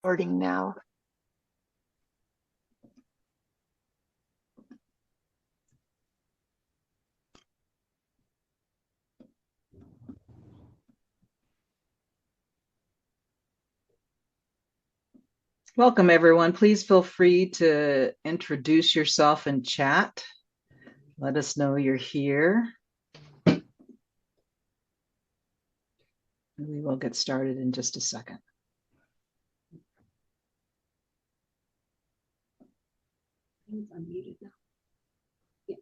Starting now. Welcome, everyone. Please feel free to introduce yourself in chat. Let us know you're here. We will get started in just a second. It's unmuted now. Yeah.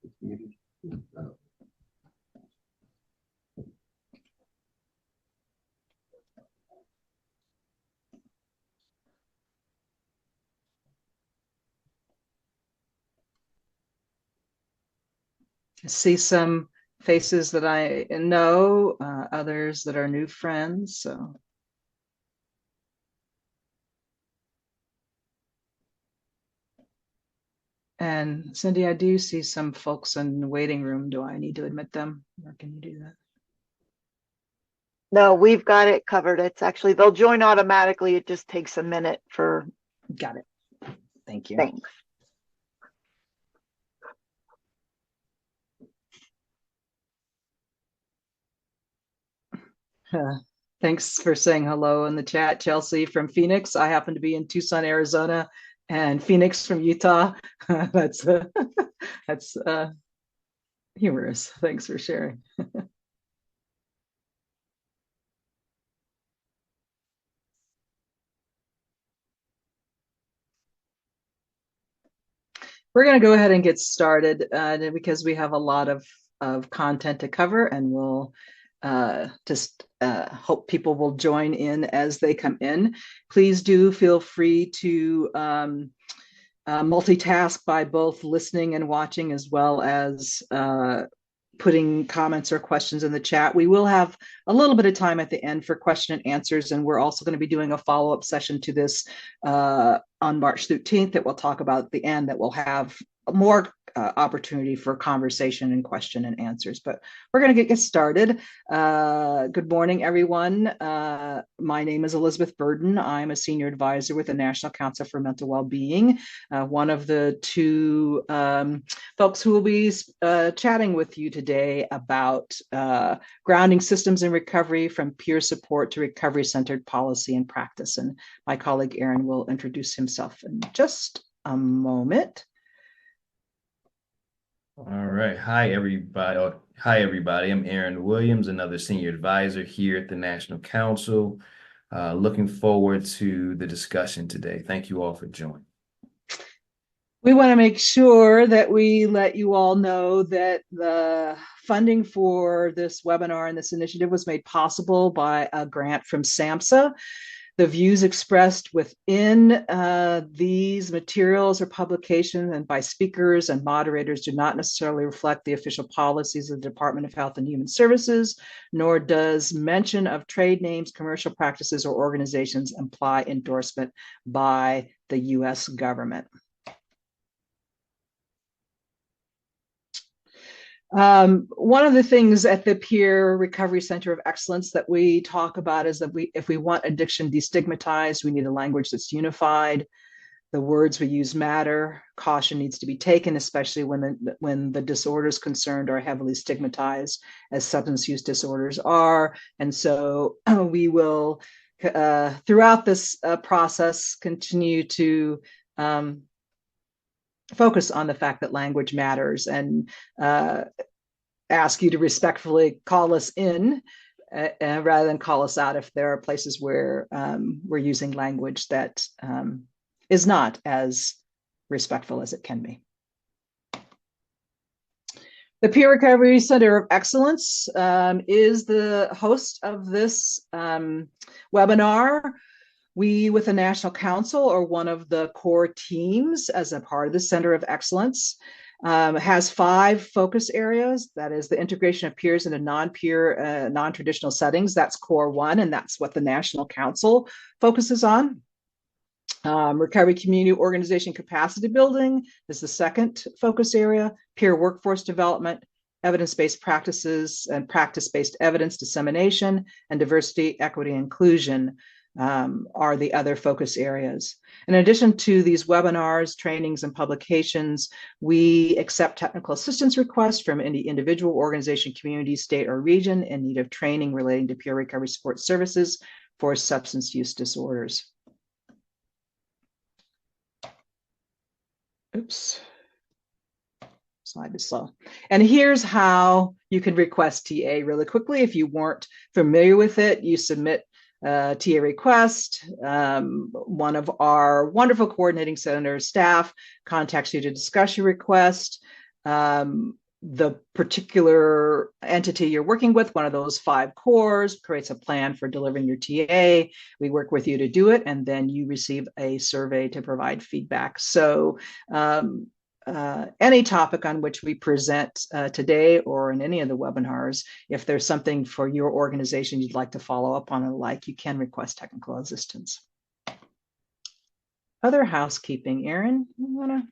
It's muted. Oh. I see some faces that I know, others that are new friends. So, and Cindy, I do see some folks in the waiting room. Do I need to admit them, or can you do that? No, we've got it covered. It's actually, they'll join automatically. It just takes a minute for. Got it. Thank you. Thanks. Thanks for saying hello in the chat, Chelsea from Phoenix. I happen to be in Tucson, Arizona, and Phoenix from Utah. that's humorous. Thanks for sharing. We're going to go ahead and get started because we have a lot of content to cover, and we'll just hope people will join in as they come in. Please do feel free to multitask by both listening and watching, as well as putting comments or questions in the chat. We will have a little bit of time at the end for question and answers, and we're also going to be doing a follow-up session to this on March 13th that we'll talk about at the end, that will have more opportunity for conversation and question and answers. But we're going to get started. Good morning, everyone. My name is Elizabeth Burden. I'm a senior advisor with the National Council for Mental Wellbeing, one of the two folks who will be chatting with you today about grounding systems in recovery, from peer support to recovery-centered policy and practice. And my colleague Aaron will introduce himself in just a moment. All right. Hi, everybody. I'm Aaron Williams, another senior advisor here at the National Council. Looking forward to the discussion today. Thank you all for joining. We want to make sure that we let you all know that the funding for this webinar and this initiative was made possible by a grant from SAMHSA. The views expressed within these materials or publications and by speakers and moderators do not necessarily reflect the official policies of the Department of Health and Human Services, nor does mention of trade names, commercial practices, or organizations imply endorsement by the U.S. government. One of the things at the Peer Recovery Center of Excellence that we talk about is that if we want addiction destigmatized, we need a language that's unified. The words we use matter. Caution needs to be taken, especially when the disorders concerned are heavily stigmatized, as substance use disorders are. And so we will, throughout this process, continue to focus on the fact that language matters, and ask you to respectfully call us in rather than call us out if there are places where we're using language that is not as respectful as it can be. The Peer Recovery Center of Excellence is the host of this webinar. We, with the National Council, are one of the core teams as a part of the Center of Excellence. Has 5 focus areas. That is the integration of peers into non-peer, non-traditional settings. That's core 1, and that's what the National Council focuses on. Recovery community organization capacity building is the second focus area. Peer workforce development, evidence-based practices and practice-based evidence dissemination, and diversity, equity, inclusion are the other focus areas. In addition to these webinars, trainings, and publications, we accept technical assistance requests from any individual, organization, community, state, or region in need of training relating to peer recovery support services for substance use disorders. Oops. Slide is slow. And here's how you can request TA really quickly. If you weren't familiar with it, you submit a TA request. One of our wonderful coordinating center staff contacts you to discuss your request. The particular entity you're working with, one of those 5 cores, creates a plan for delivering your TA. We work with you to do it, and then you receive a survey to provide feedback. So any topic on which we present today or in any of the webinars, if there's something for your organization you'd like to follow up on and the like, you can request technical assistance. Other housekeeping, Aaron, you want to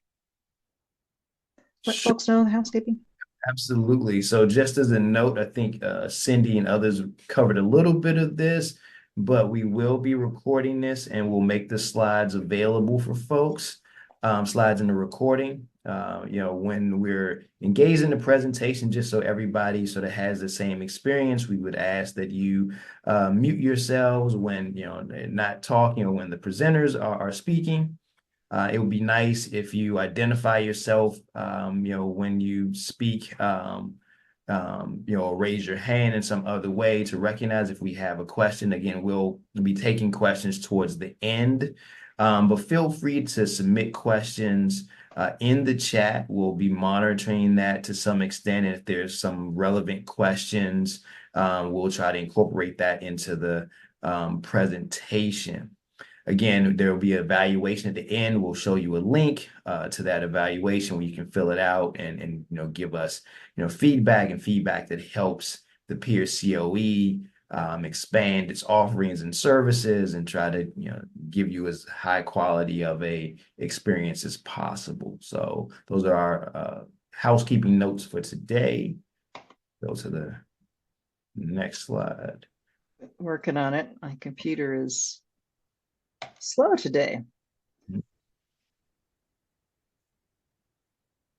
let folks know the housekeeping? Absolutely. So just as a note, I think Cindy and others covered a little bit of this, but we will be recording this and we'll make the slides available for folks, slides in the recording. When we're engaged in the presentation, just so everybody sort of has the same experience, we would ask that you mute yourselves when, not talking or when the presenters are speaking. It would be nice if you identify yourself, when you speak, raise your hand in some other way to recognize if we have a question. Again, we'll be taking questions towards the end, but feel free to submit questions in the chat. We'll be monitoring that to some extent. If there's some relevant questions, we'll try to incorporate that into the presentation. Again, there will be an evaluation at the end. We'll show you a link to that evaluation where you can fill it out and give us feedback that helps the peer COE expand its offerings and services and try to give you as high quality of a experience as possible. So those are our housekeeping notes for today. Go to the next slide. Working on it. My computer is slow today.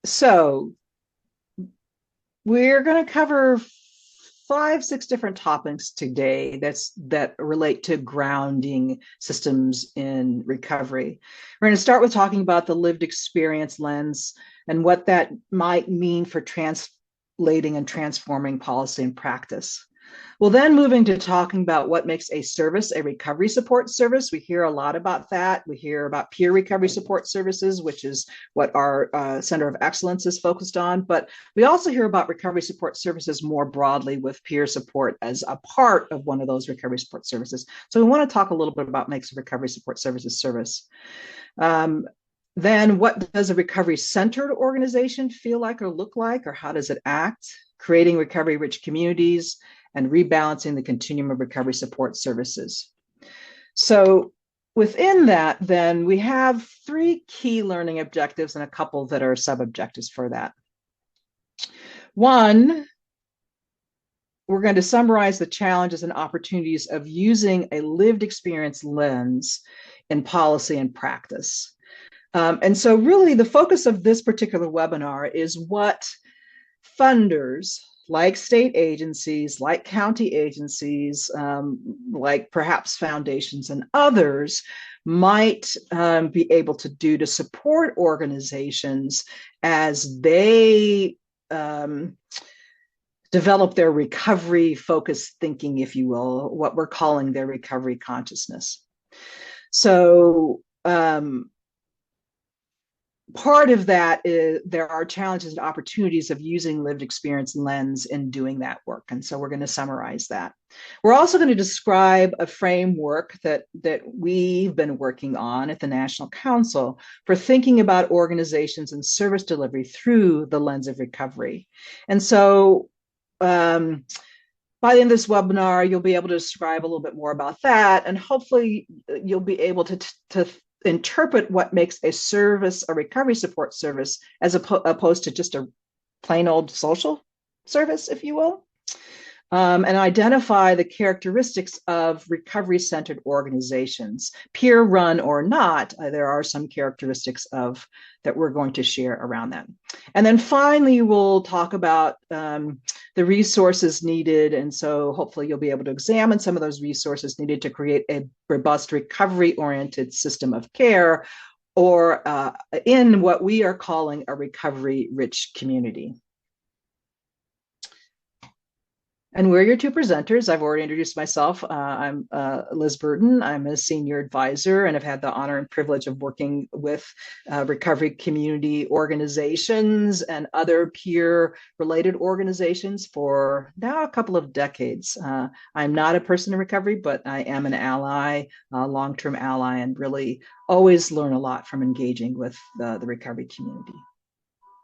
So we're going to cover 5-6 different topics today that relate to grounding systems in recovery. We're going to start with talking about the lived experience lens and what that might mean for translating and transforming policy and practice. We'll then move into talking about what makes a service a recovery support service. We hear a lot about that. We hear about peer recovery support services, which is what our Center of Excellence is focused on. But we also hear about recovery support services more broadly, with peer support as a part of one of those recovery support services. So we want to talk a little bit about makes a recovery support services service. Then what does a recovery-centered organization feel like or look like, or how does it act? Creating recovery-rich communities and rebalancing the continuum of recovery support services. So within that, then we have 3 key learning objectives and a couple that are sub-objectives for that. 1, we're going to summarize the challenges and opportunities of using a lived experience lens in policy and practice. And so really the focus of this particular webinar is what funders, like state agencies, like county agencies, like perhaps foundations and others, might be able to do to support organizations as they develop their recovery-focused thinking, if you will, what we're calling their recovery consciousness. So part of that is there are challenges and opportunities of using lived experience lens in doing that work. And so we're going to summarize that. We're also going to describe a framework that we've been working on at the National Council for thinking about organizations and service delivery through the lens of recovery. And so by the end of this webinar, you'll be able to describe a little bit more about that. And hopefully you'll be able to interpret what makes a service a recovery support service as opposed to just a plain old social service, if you will, and identify the characteristics of recovery-centered organizations, peer-run or not. There are some characteristics of that we're going to share around that. And then finally, we'll talk about the resources needed. And so hopefully you'll be able to examine some of those resources needed to create a robust recovery-oriented system of care, or in what we are calling a recovery-rich community. And we're your two presenters. I've already introduced myself. I'm Liz Burton. I'm a senior advisor and have had the honor and privilege of working with recovery community organizations and other peer-related organizations for now a couple of decades. I'm not a person in recovery, but I am an ally, a long-term ally, and really always learn a lot from engaging with the recovery community.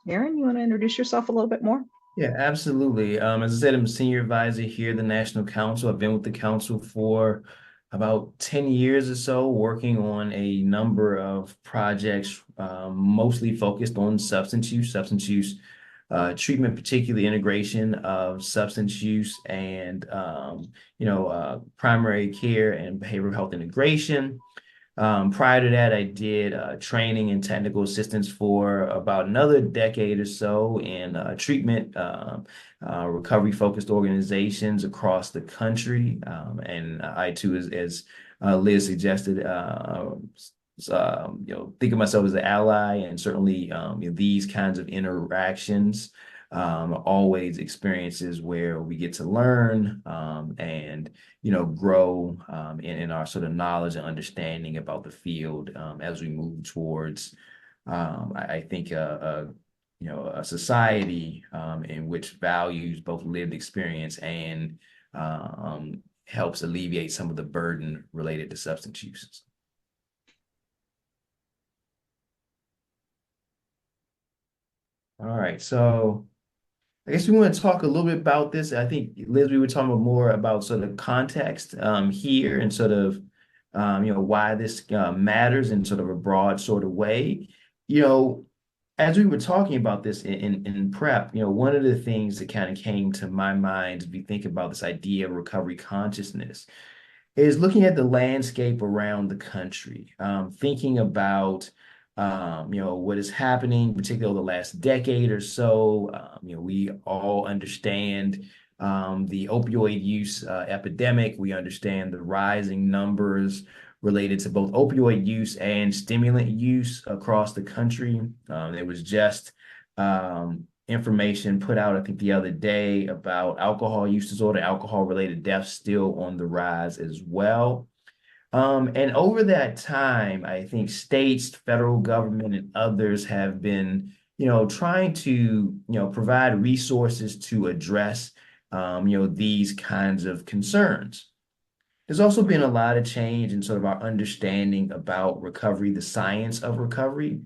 Aaron, you want to introduce yourself a little bit more? Yeah, absolutely. As I said, I'm a senior advisor here at the National Council. I've been with the council for about 10 years or so, working on a number of projects, mostly focused on substance use treatment, particularly integration of substance use and, primary care and behavioral health integration. Prior to that, I did training and technical assistance for about another decade or so in treatment, recovery-focused organizations across the country. And I too, as Liz suggested, think of myself as an ally, and certainly these kinds of interactions always experiences where we get to learn and grow in our sort of knowledge and understanding about the field as we move towards I think a society in which values both lived experience and helps alleviate some of the burden related to substance use. All right, so I guess we want to talk a little bit about this. I think, Liz, we were talking more about sort of context here and sort of, why this matters in sort of a broad sort of way. As we were talking about this in prep, one of the things that kind of came to my mind as we think about this idea of recovery consciousness is looking at the landscape around the country, thinking about what is happening, particularly over the last decade or so. We all understand the opioid use epidemic. We understand the rising numbers related to both opioid use and stimulant use across the country. There was just information put out, I think, the other day about alcohol use disorder, alcohol-related deaths still on the rise as well. And over that time, I think states, federal government, and others have been, trying to, provide resources to address, these kinds of concerns. There's also been a lot of change in sort of our understanding about recovery, the science of recovery.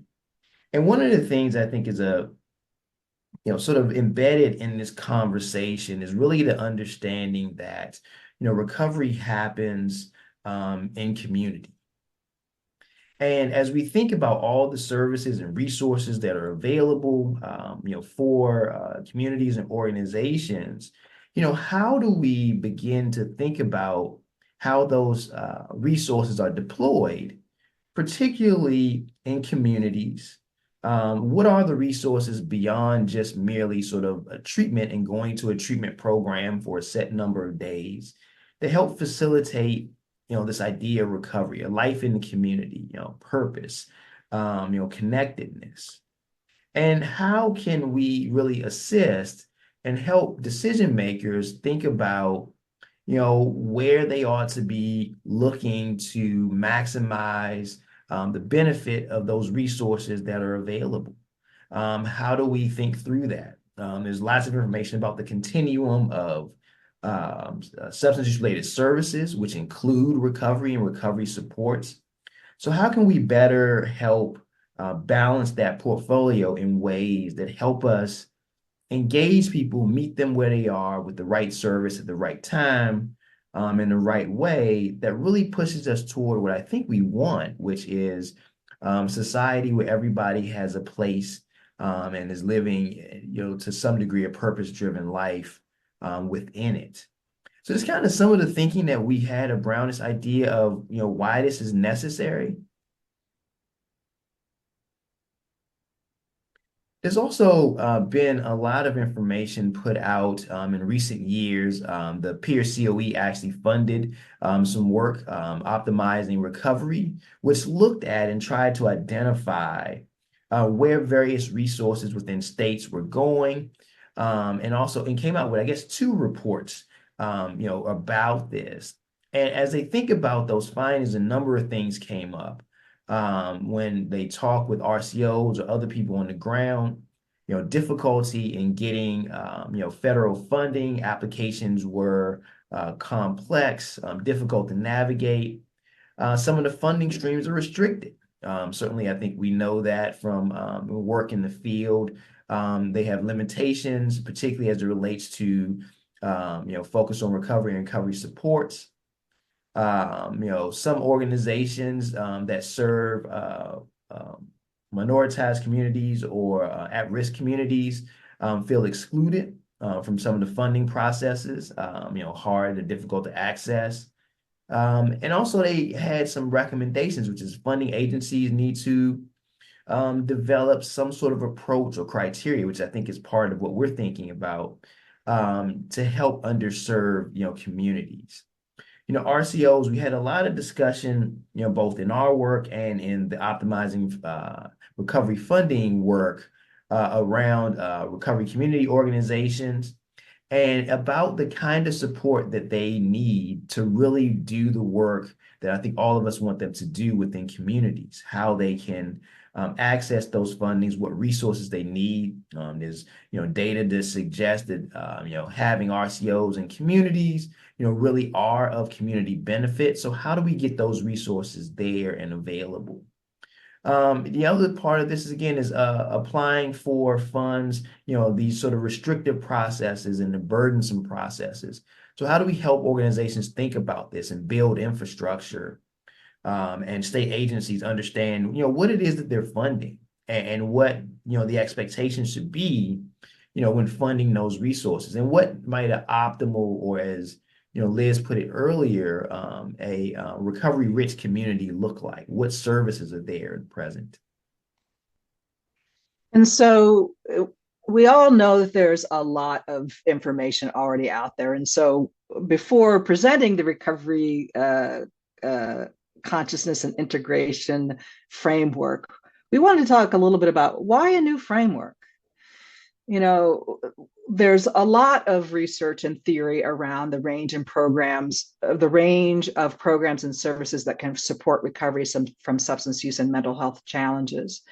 And one of the things I think is sort of embedded in this conversation is really the understanding that, recovery happens in community. And as we think about all the services and resources that are available, for communities and organizations, how do we begin to think about how those resources are deployed, particularly in communities? What are the resources beyond just merely sort of a treatment and going to a treatment program for a set number of days to help facilitate this idea of recovery, a life in the community, purpose, connectedness? And how can we really assist and help decision makers think about, where they ought to be looking to maximize the benefit of those resources that are available? How do we think through that? There's lots of information about the continuum of substance use-related services, which include recovery and recovery supports. So how can we better help balance that portfolio in ways that help us engage people, meet them where they are with the right service at the right time, in the right way that really pushes us toward what I think we want, which is society where everybody has a place and is living, to some degree, a purpose-driven life within it. So it's kind of some of the thinking that we had around this idea of, why this is necessary. There's also been a lot of information put out in recent years. The peer COE actually funded some work optimizing recovery, which looked at and tried to identify where various resources within states were going, and came out with, I guess, 2 reports, about this. And as they think about those findings, a number of things came up. When they talk with RCOs or other people on the ground, difficulty in getting, federal funding. Applications were complex, difficult to navigate. Some of the funding streams are restricted. Certainly, I think we know that from work in the field. They have limitations, particularly as it relates to, focus on recovery and recovery supports. Some organizations that serve minoritized communities or at-risk communities feel excluded from some of the funding processes, hard and difficult to access. And also they had some recommendations, which is funding agencies need to develop some sort of approach or criteria, which I think is part of what we're thinking about, to help underserved, communities. RCOs, we had a lot of discussion, both in our work and in the optimizing recovery funding work around recovery community organizations, and about the kind of support that they need to really do the work that I think all of us want them to do within communities, how they can access those fundings, what resources they need. There's, data that suggests that, having RCOs in communities, really are of community benefit. So how do we get those resources there and available? The other part of this is, again, is applying for funds, these sort of restrictive processes and the burdensome processes. So how do we help organizations think about this and build infrastructure, and state agencies understand, what it is that they're funding and what, the expectation should be, when funding those resources, and what might an optimal, or as Liz put it earlier, a recovery-rich community look like? What services are there at present? And so we all know that there's a lot of information already out there. And so before presenting the recovery consciousness and integration framework, we wanted to talk a little bit about why a new framework. There's a lot of research and theory around the range of programs and services that can support recovery from substance use and mental health challenges.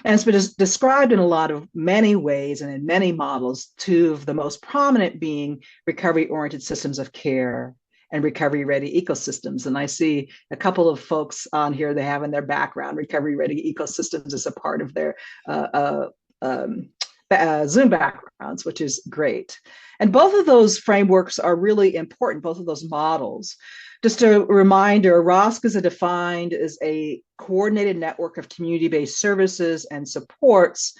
And it's been described in many ways and in many models, 2 of the most prominent being recovery-oriented systems of care and recovery-ready ecosystems. And I see a couple of folks on here, they have in their background recovery-ready ecosystems as a part of their Zoom backgrounds, which is great. And both of those frameworks are really important, both of those models. Just a reminder, ROSC is defined as a coordinated network of community-based services and supports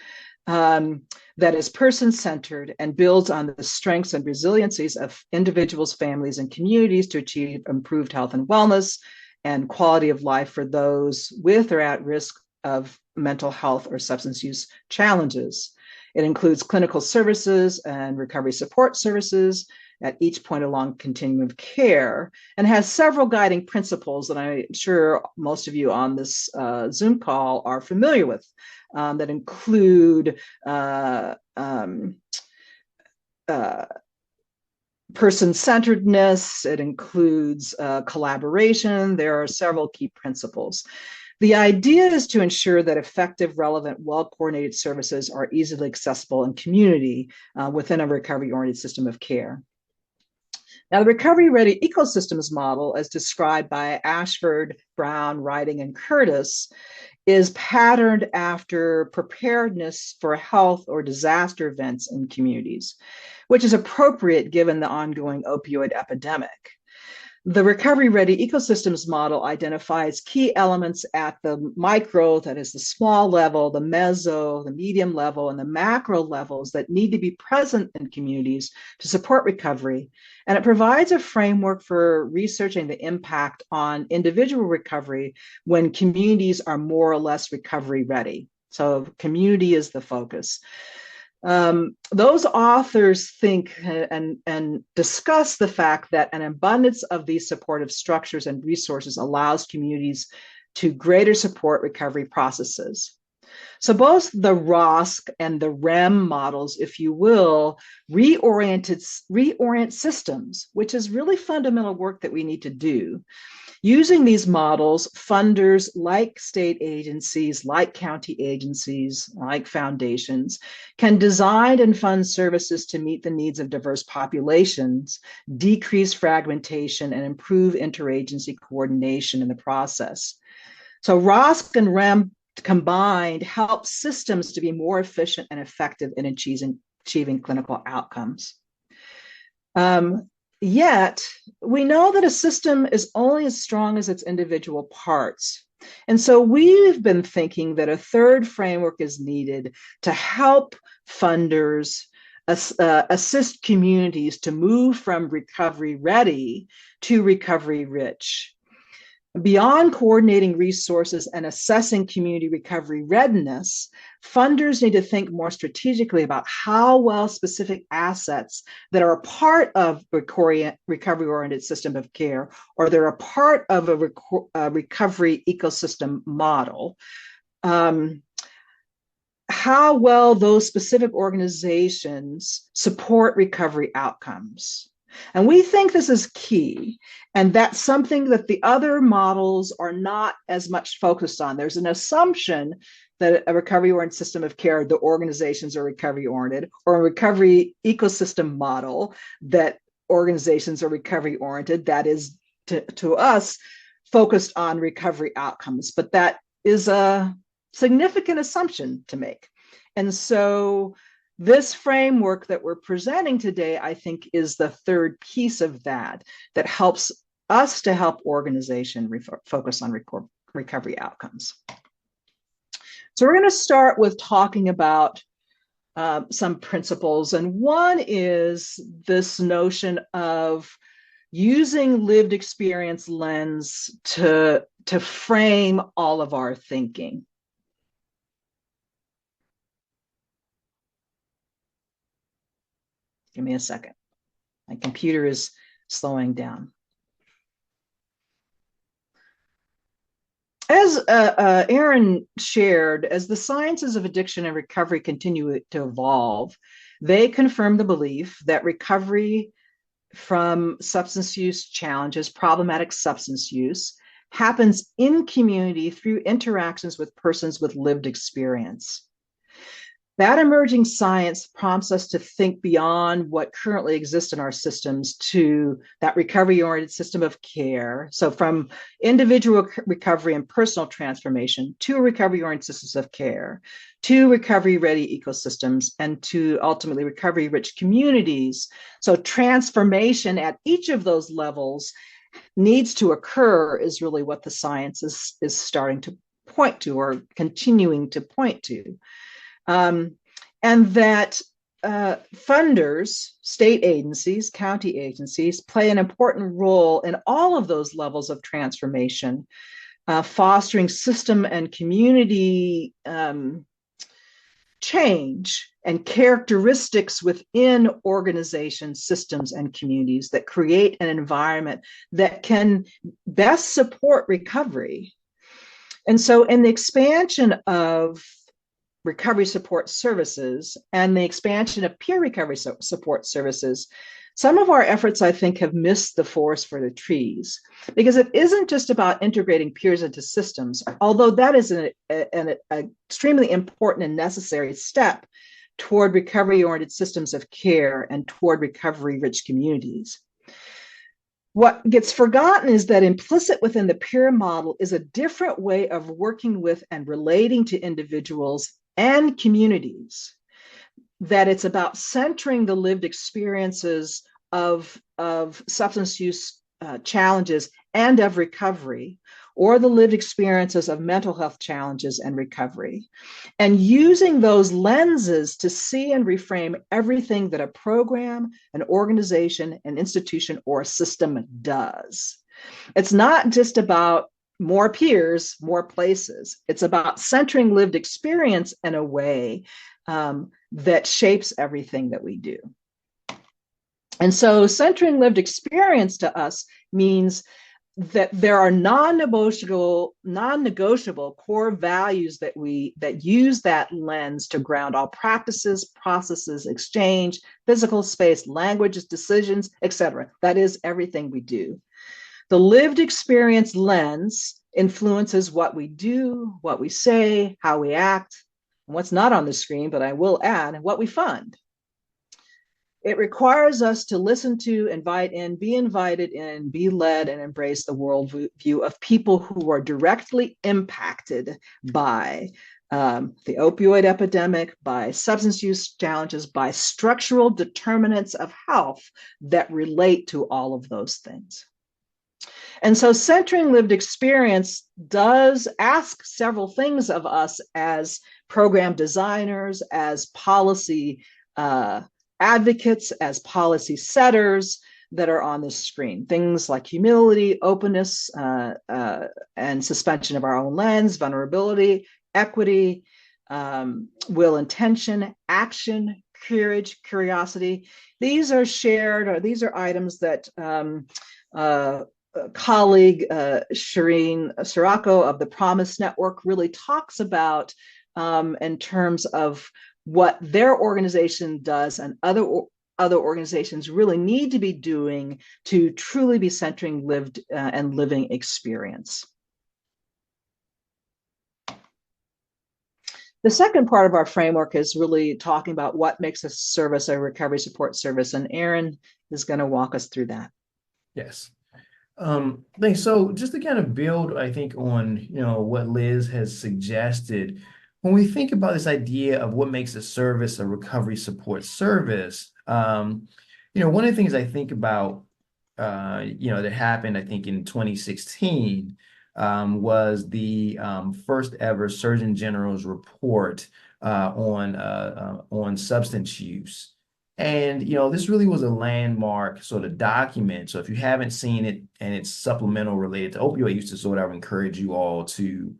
that is person-centered and builds on the strengths and resiliencies of individuals, families, and communities to achieve improved health and wellness and quality of life for those with or at risk of mental health or substance use challenges. It includes clinical services and recovery support services at each point along continuum of care, and has several guiding principles that I'm sure most of you on this Zoom call are familiar with, that include person-centeredness, it includes collaboration. There are several key principles. The idea is to ensure that effective, relevant, well-coordinated services are easily accessible in community within a recovery-oriented system of care. Now, the recovery-ready ecosystems model, as described by Ashford, Brown, Riding, and Curtis, is patterned after preparedness for health or disaster events in communities, which is appropriate given the ongoing opioid epidemic. The Recovery Ready Ecosystems model identifies key elements at the micro, that is the small level, the meso, the medium level, and the macro levels that need to be present in communities to support recovery. And it provides a framework for researching the impact on individual recovery when communities are more or less recovery ready. So community is the focus. Those authors think and discuss the fact that an abundance of these supportive structures and resources allows communities to greater support recovery processes. So both the ROSC and the REM models, if you will, reorient systems, which is really fundamental work that we need to do. Using these models, funders like state agencies, like county agencies, like foundations, can design and fund services to meet the needs of diverse populations, decrease fragmentation, and improve interagency coordination in the process. So ROSC and REM combined help systems to be more efficient and effective in achieving clinical outcomes. Yet, we know that a system is only as strong as its individual parts. And so we've been thinking that a third framework is needed to help funders assist communities to move from recovery ready to recovery rich. Beyond coordinating resources and assessing community recovery readiness, funders need to think more strategically about how well specific assets that are a part of recovery-oriented system of care, or they're a part of a recovery ecosystem model, how well those specific organizations support recovery outcomes. And we think this is key, and that's something that the other models are not as much focused on. There's an assumption that a recovery-oriented system of care, the organizations are recovery-oriented, or a recovery ecosystem model that organizations are recovery-oriented, that is, to us, focused on recovery outcomes. But that is a significant assumption to make. And so this framework that we're presenting today, I think, is the third piece of that helps us to help organization focus on recovery outcomes. So we're going to start with talking about some principles. And one is this notion of using lived experience lens to frame all of our thinking. Give me a second. My computer is slowing down. As Aaron shared, as the sciences of addiction and recovery continue to evolve, they confirm the belief that recovery from substance use challenges, problematic substance use, happens in community through interactions with persons with lived experience. That emerging science prompts us to think beyond what currently exists in our systems to that recovery-oriented system of care. So from individual recovery and personal transformation to recovery-oriented systems of care, to recovery-ready ecosystems, and to ultimately recovery-rich communities. So transformation at each of those levels needs to occur is really what the science is starting to point to, or continuing to point to. And that funders, state agencies, county agencies, play an important role in all of those levels of transformation, fostering system and community change and characteristics within organizations, systems, and communities that create an environment that can best support recovery. And so in the expansion of recovery support services and the expansion of peer recovery support services, some of our efforts, I think, have missed the forest for the trees, because it isn't just about integrating peers into systems, although that is an extremely important and necessary step toward recovery-oriented systems of care and toward recovery-rich communities. What gets forgotten is that implicit within the peer model is a different way of working with and relating to individuals and communities, that it's about centering the lived experiences of substance use challenges and of recovery, or the lived experiences of mental health challenges and recovery, and using those lenses to see and reframe everything that a program, an organization, an institution, or a system does. It's not just about more peers, more places. It's about centering lived experience in a way that shapes everything that we do. And so centering lived experience to us means that there are non-negotiable core values that use that lens to ground all practices, processes, exchange, physical space, languages, decisions, etc. That is everything we do. The lived experience lens influences what we do, what we say, how we act, and what's not on the screen, but I will add, what we fund. It requires us to listen to, invite in, be invited in, be led, and embrace the worldview of people who are directly impacted by the opioid epidemic, by substance use challenges, by structural determinants of health that relate to all of those things. And so centering lived experience does ask several things of us as program designers, as policy advocates, as policy setters that are on the screen. Things like humility, openness, and suspension of our own lens, vulnerability, equity, will, intention, action, courage, curiosity. These are shared, or these are items that colleague Shireen Sirocco of the Promise Network really talks about in terms of what their organization does and other organizations really need to be doing to truly be centering lived and living experience. The second part of our framework is really talking about what makes a service a recovery support service, and Aaron is going to walk us through that. Yes. Thanks. So just to kind of build, I think, on, what Liz has suggested, when we think about this idea of what makes a service a recovery support service, one of the things I think about, that happened, I think, in 2016 was the first ever Surgeon General's report on substance use. And, this really was a landmark sort of document. So if you haven't seen it and it's supplemental related to opioid use disorder, I would encourage you all to,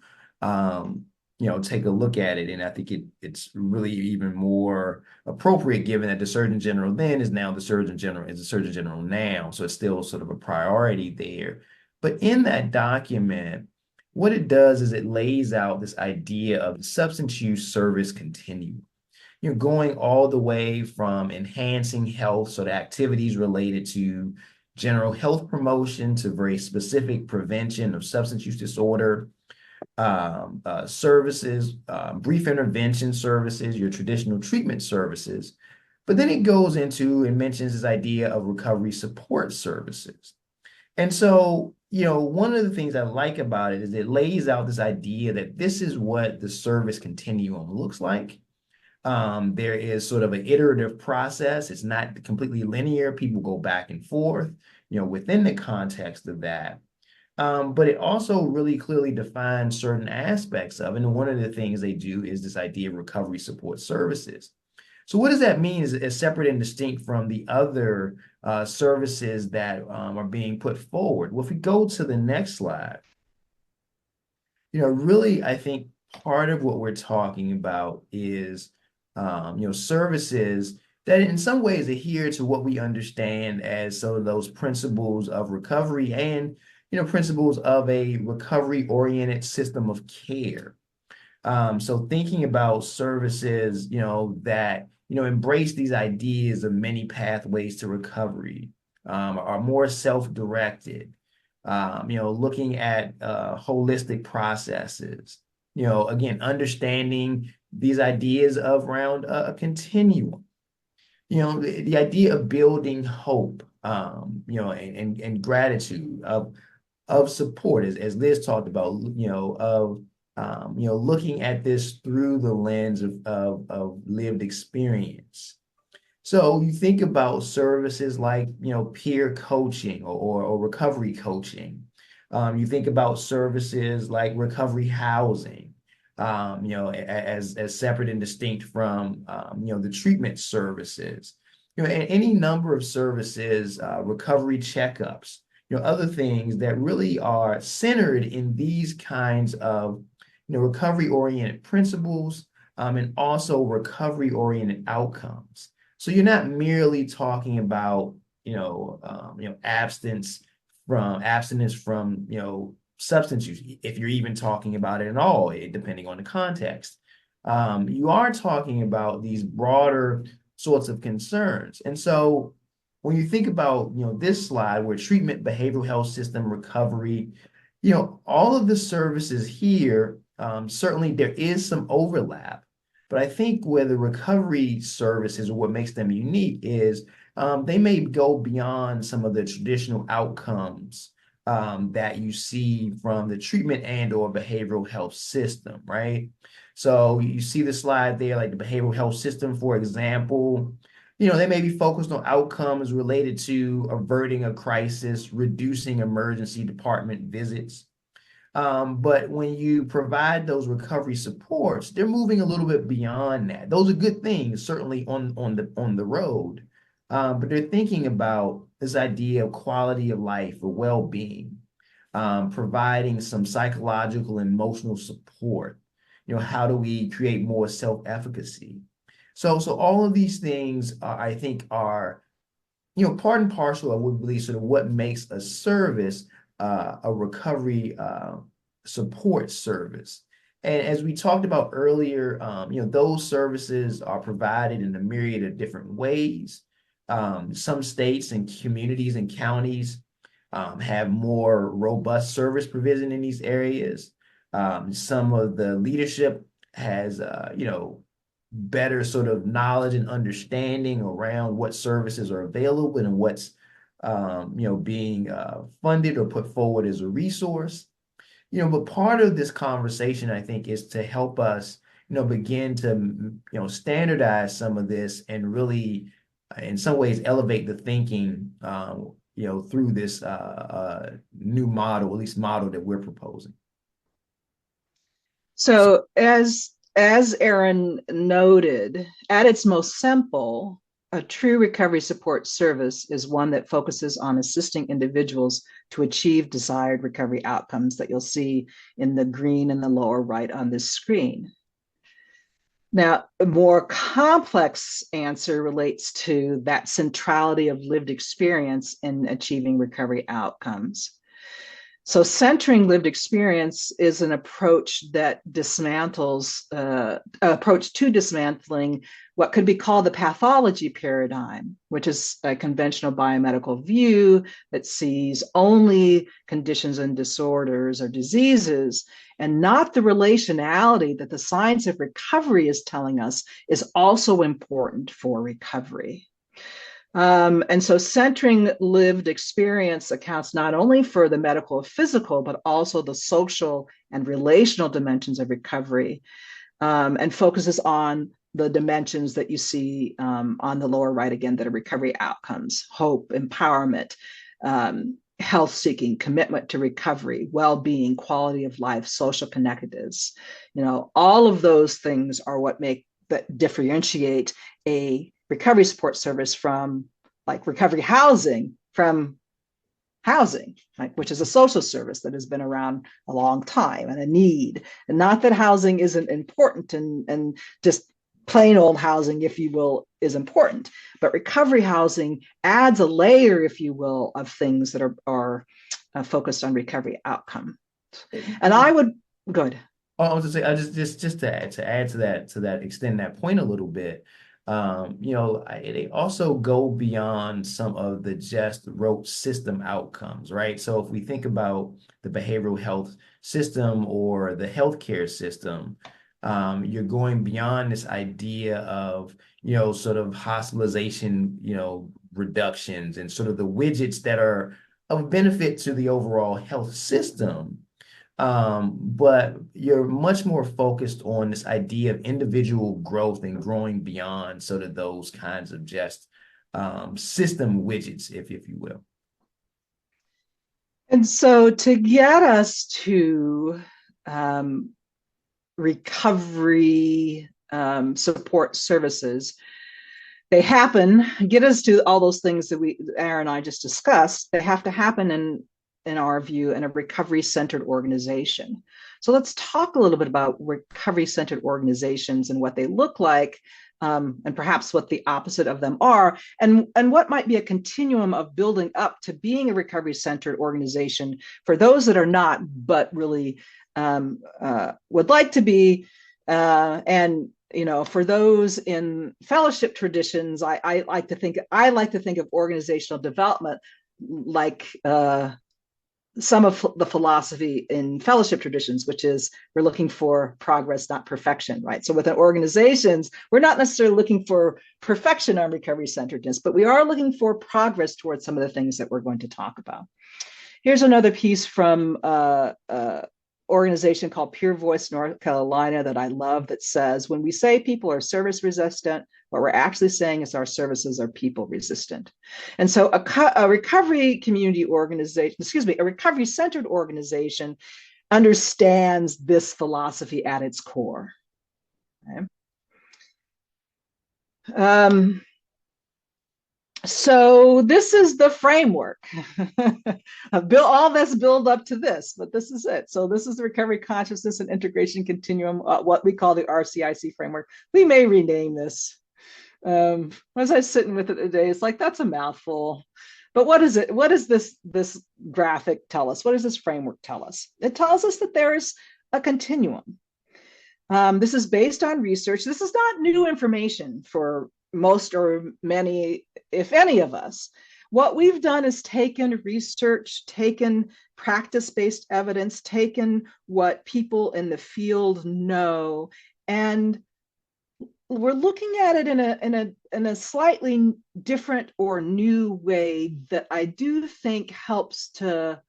take a look at it. And I think it's really even more appropriate given that the Surgeon General then is now the Surgeon General now. So it's still sort of a priority there. But in that document, what it does is it lays out this idea of the substance use service continuum. Going all the way from enhancing health, so the activities related to general health promotion to very specific prevention of substance use disorder, services, brief intervention services, your traditional treatment services. But then it goes into and mentions this idea of recovery support services. And so, one of the things I like about it is it lays out this idea that this is what the service continuum looks like. There is sort of an iterative process. It's not completely linear. People go back and forth, within the context of that. But it also really clearly defines certain aspects of it. And one of the things they do is this idea of recovery support services. So what does that mean is separate and distinct from the other services that are being put forward? Well, if we go to the next slide, really, I think part of what we're talking about is services that in some ways adhere to what we understand as some of those principles of recovery and, principles of a recovery-oriented system of care. So thinking about services, that, embrace these ideas of many pathways to recovery, are more self-directed, looking at holistic processes, again, understanding these ideas around a continuum, the idea of building hope, and gratitude of support, as Liz talked about, looking at this through the lens of lived experience. So you think about services like, peer coaching or recovery coaching. You think about services like recovery housing, as separate and distinct from, the treatment services. And any number of services, recovery checkups, other things that really are centered in these kinds of, recovery-oriented principles, and also recovery-oriented outcomes. So you're not merely talking about, abstinence from, substance use, if you're even talking about it at all, depending on the context. You are talking about these broader sorts of concerns. And so when you think about, this slide where treatment, behavioral health system, recovery, all of the services here, certainly there is some overlap. But I think where the recovery services, or what makes them unique, is they may go beyond some of the traditional outcomes that you see from the treatment and or behavioral health system, right? So you see the slide there, like the behavioral health system, for example, they may be focused on outcomes related to averting a crisis, reducing emergency department visits. But when you provide those recovery supports, they're moving a little bit beyond that. Those are good things, certainly on the road. But they're thinking about this idea of quality of life or well-being, providing some psychological and emotional support. How do we create more self-efficacy? So all of these things, I think, are, part and parcel, I would believe, sort of what makes a service a recovery support service. And as we talked about earlier, those services are provided in a myriad of different ways. Some states and communities and counties have more robust service provision in these areas. Some of the leadership has, better sort of knowledge and understanding around what services are available and what's being funded or put forward as a resource. But part of this conversation, I think, is to help us, begin to, standardize some of this and really, in some ways, elevate the thinking, through this new model, at least model that we're proposing. So as Aaron noted, at its most simple, a true recovery support service is one that focuses on assisting individuals to achieve desired recovery outcomes that you'll see in the green in the lower right on this screen. Now, a more complex answer relates to that centrality of lived experience in achieving recovery outcomes. So centering lived experience is an approach that dismantles, approach to dismantling what could be called the pathology paradigm, which is a conventional biomedical view that sees only conditions and disorders or diseases, and not the relationality that the science of recovery is telling us is also important for recovery. And so centering lived experience accounts not only for the medical or physical, but also the social and relational dimensions of recovery, and focuses on the dimensions that you see on the lower right again, that are recovery outcomes: hope, empowerment, health seeking, commitment to recovery, well-being, quality of life, social connectedness. All of those things are what differentiate a recovery support service from, like, recovery housing from housing, right, which is a social service that has been around a long time and a need. And not that housing isn't important, and just plain old housing, if you will, is important, but recovery housing adds a layer, if you will, of things that are focused on recovery outcome. And I would go ahead. I was to say, I just to add to that, extend that point a little bit. They also go beyond some of the just rote system outcomes, right? So if we think about the behavioral health system or the healthcare system, you're going beyond this idea of, sort of hospitalization, reductions and sort of the widgets that are of benefit to the overall health system. But you're much more focused on this idea of individual growth and growing beyond sort of those kinds of just system widgets, if you will. And so to get us to recovery support services, they get us to all those things that Aaron and I just discussed. They have to happen in our view, in a recovery-centered organization. So let's talk a little bit about recovery-centered organizations and what they look like, and perhaps what the opposite of them are, and what might be a continuum of building up to being a recovery-centered organization for those that are not, but really would like to be, and for those in fellowship traditions, I like to think of organizational development like some of the philosophy in fellowship traditions, which is we're looking for progress, not perfection, right? So within organizations, we're not necessarily looking for perfection on recovery centeredness, but we are looking for progress towards some of the things that we're going to talk about. Here's another piece from organization called Pure Voice North Carolina that I love, that says, when we say people are service resistant, what we're actually saying is our services are people resistant. And so a recovery community organization, a recovery centered organization understands this philosophy at its core. Okay. So this is the framework. All this build up to this, but this is it. So this is the Recovery Consciousness and Integration Continuum, what we call the RCIC framework. We may rename this. As I was sitting with it today, it's like, that's a mouthful. But what is it? What does this graphic tell us? What does this framework tell us? It tells us that there is a continuum. This is based on research. This is not new information for most or many, if any of us. What we've done is taken research, taken practice-based evidence, taken what people in the field know, and we're looking at it in a slightly different or new way that I do think helps to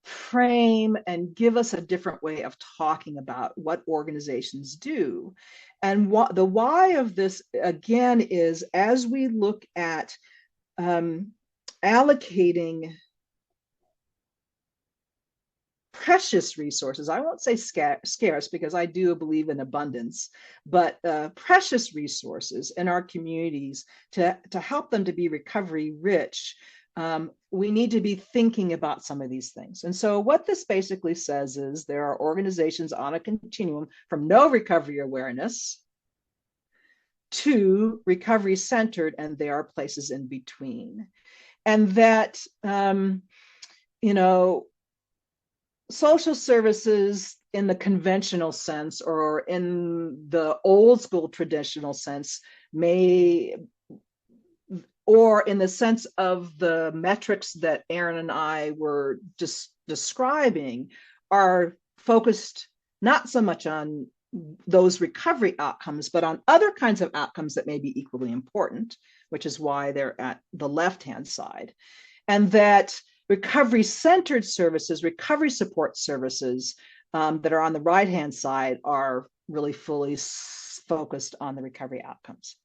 frame and give us a different way of talking about what organizations do. And what the why of this, again, is as we look at allocating precious resources, I won't say scarce because I do believe in abundance, but precious resources in our communities to help them to be recovery rich, we need to be thinking about some of these things. And so what this basically says is there are organizations on a continuum from no recovery awareness to recovery centered, and there are places in between. And that, social services in the conventional sense or in the old school traditional sense or in the sense of the metrics that Aaron and I were just describing, are focused not so much on those recovery outcomes, but on other kinds of outcomes that may be equally important, which is why they're at the left-hand side. And that recovery-centered services, recovery support services that are on the right-hand side are really fully focused on the recovery outcomes.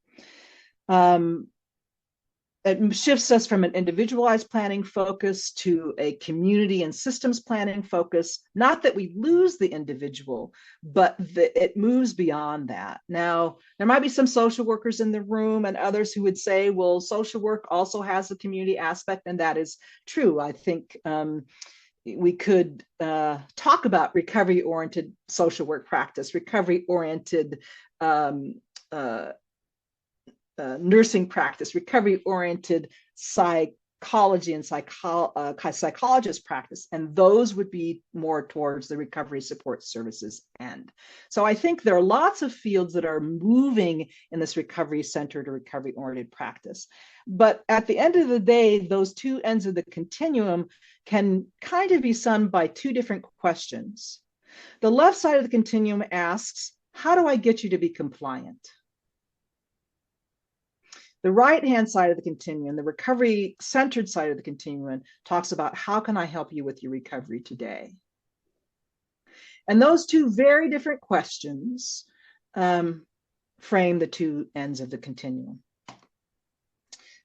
It shifts us from an individualized planning focus to a community and systems planning focus. Not that we lose the individual, but that it moves beyond that. Now, there might be some social workers in the room and others who would say, well, social work also has a community aspect, and that is true. I think we could talk about recovery-oriented social work practice, recovery-oriented nursing practice, recovery-oriented psychology and psychologist practice, and those would be more towards the recovery support services end. So I think there are lots of fields that are moving in this recovery-centered or recovery-oriented practice. But at the end of the day, those two ends of the continuum can kind of be summed by two different questions. The left side of the continuum asks, how do I get you to be compliant? The right-hand side of the continuum, the recovery-centered side of the continuum, talks about how can I help you with your recovery today? And those two very different questions frame the two ends of the continuum.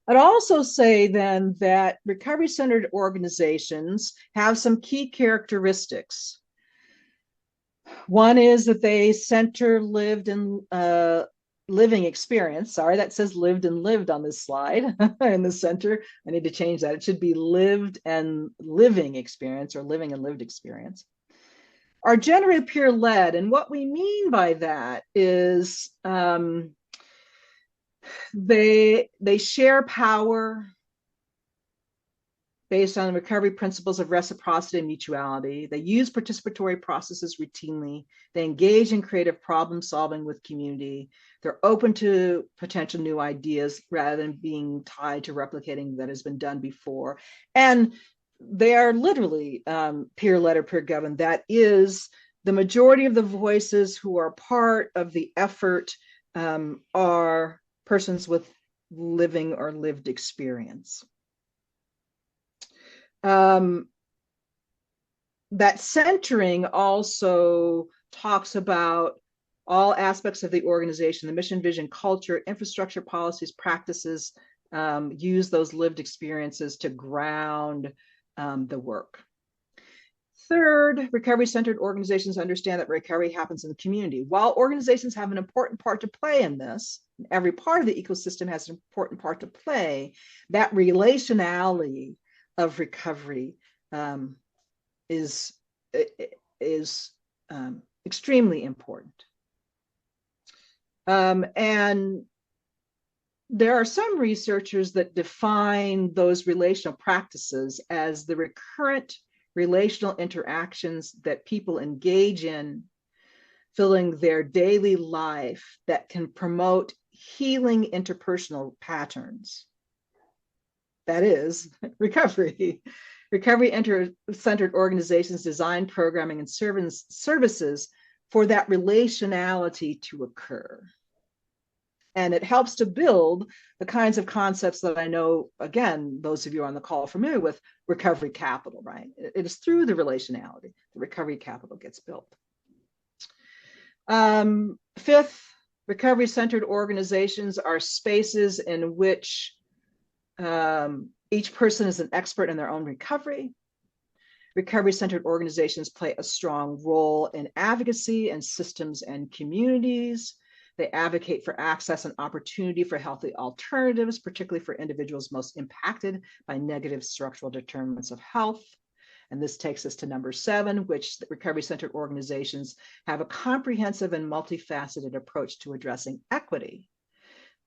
I'd also say then that recovery-centered organizations have some key characteristics. One is that they center lived and living experience. Sorry, that says lived and lived on this slide in the center. I need to change that. It should be lived and living experience, or living and lived experience. Are generally peer-led, and what we mean by that is they share power based on recovery principles of reciprocity and mutuality. They use participatory processes routinely. They engage in creative problem solving with community. They're open to potential new ideas rather than being tied to replicating that has been done before. And they are literally peer-led or peer-governed. That is, the majority of the voices who are part of the effort are persons with living or lived experience. That centering also talks about all aspects of the organization, the mission, vision, culture, infrastructure, policies, practices, use those lived experiences to ground the work. Third, recovery-centered organizations understand that recovery happens in the community. While organizations have an important part to play in this, every part of the ecosystem has an important part to play, that relationality of recovery is extremely important. And there are some researchers that define those relational practices as the recurrent relational interactions that people engage in, filling their daily life, that can promote healing interpersonal patterns. That is recovery. Recovery-centered organizations design programming and services for that relationality to occur. And it helps to build the kinds of concepts that I know, again, those of you on the call are familiar with, recovery capital, right? It is through the relationality the recovery capital gets built. Fifth, recovery-centered organizations are spaces in which each person is an expert in their own recovery. Recovery-centered organizations play a strong role in advocacy and systems and communities. They advocate for access and opportunity for healthy alternatives, particularly for individuals most impacted by negative structural determinants of health. And this takes us to number 7, which recovery-centered organizations have a comprehensive and multifaceted approach to addressing equity.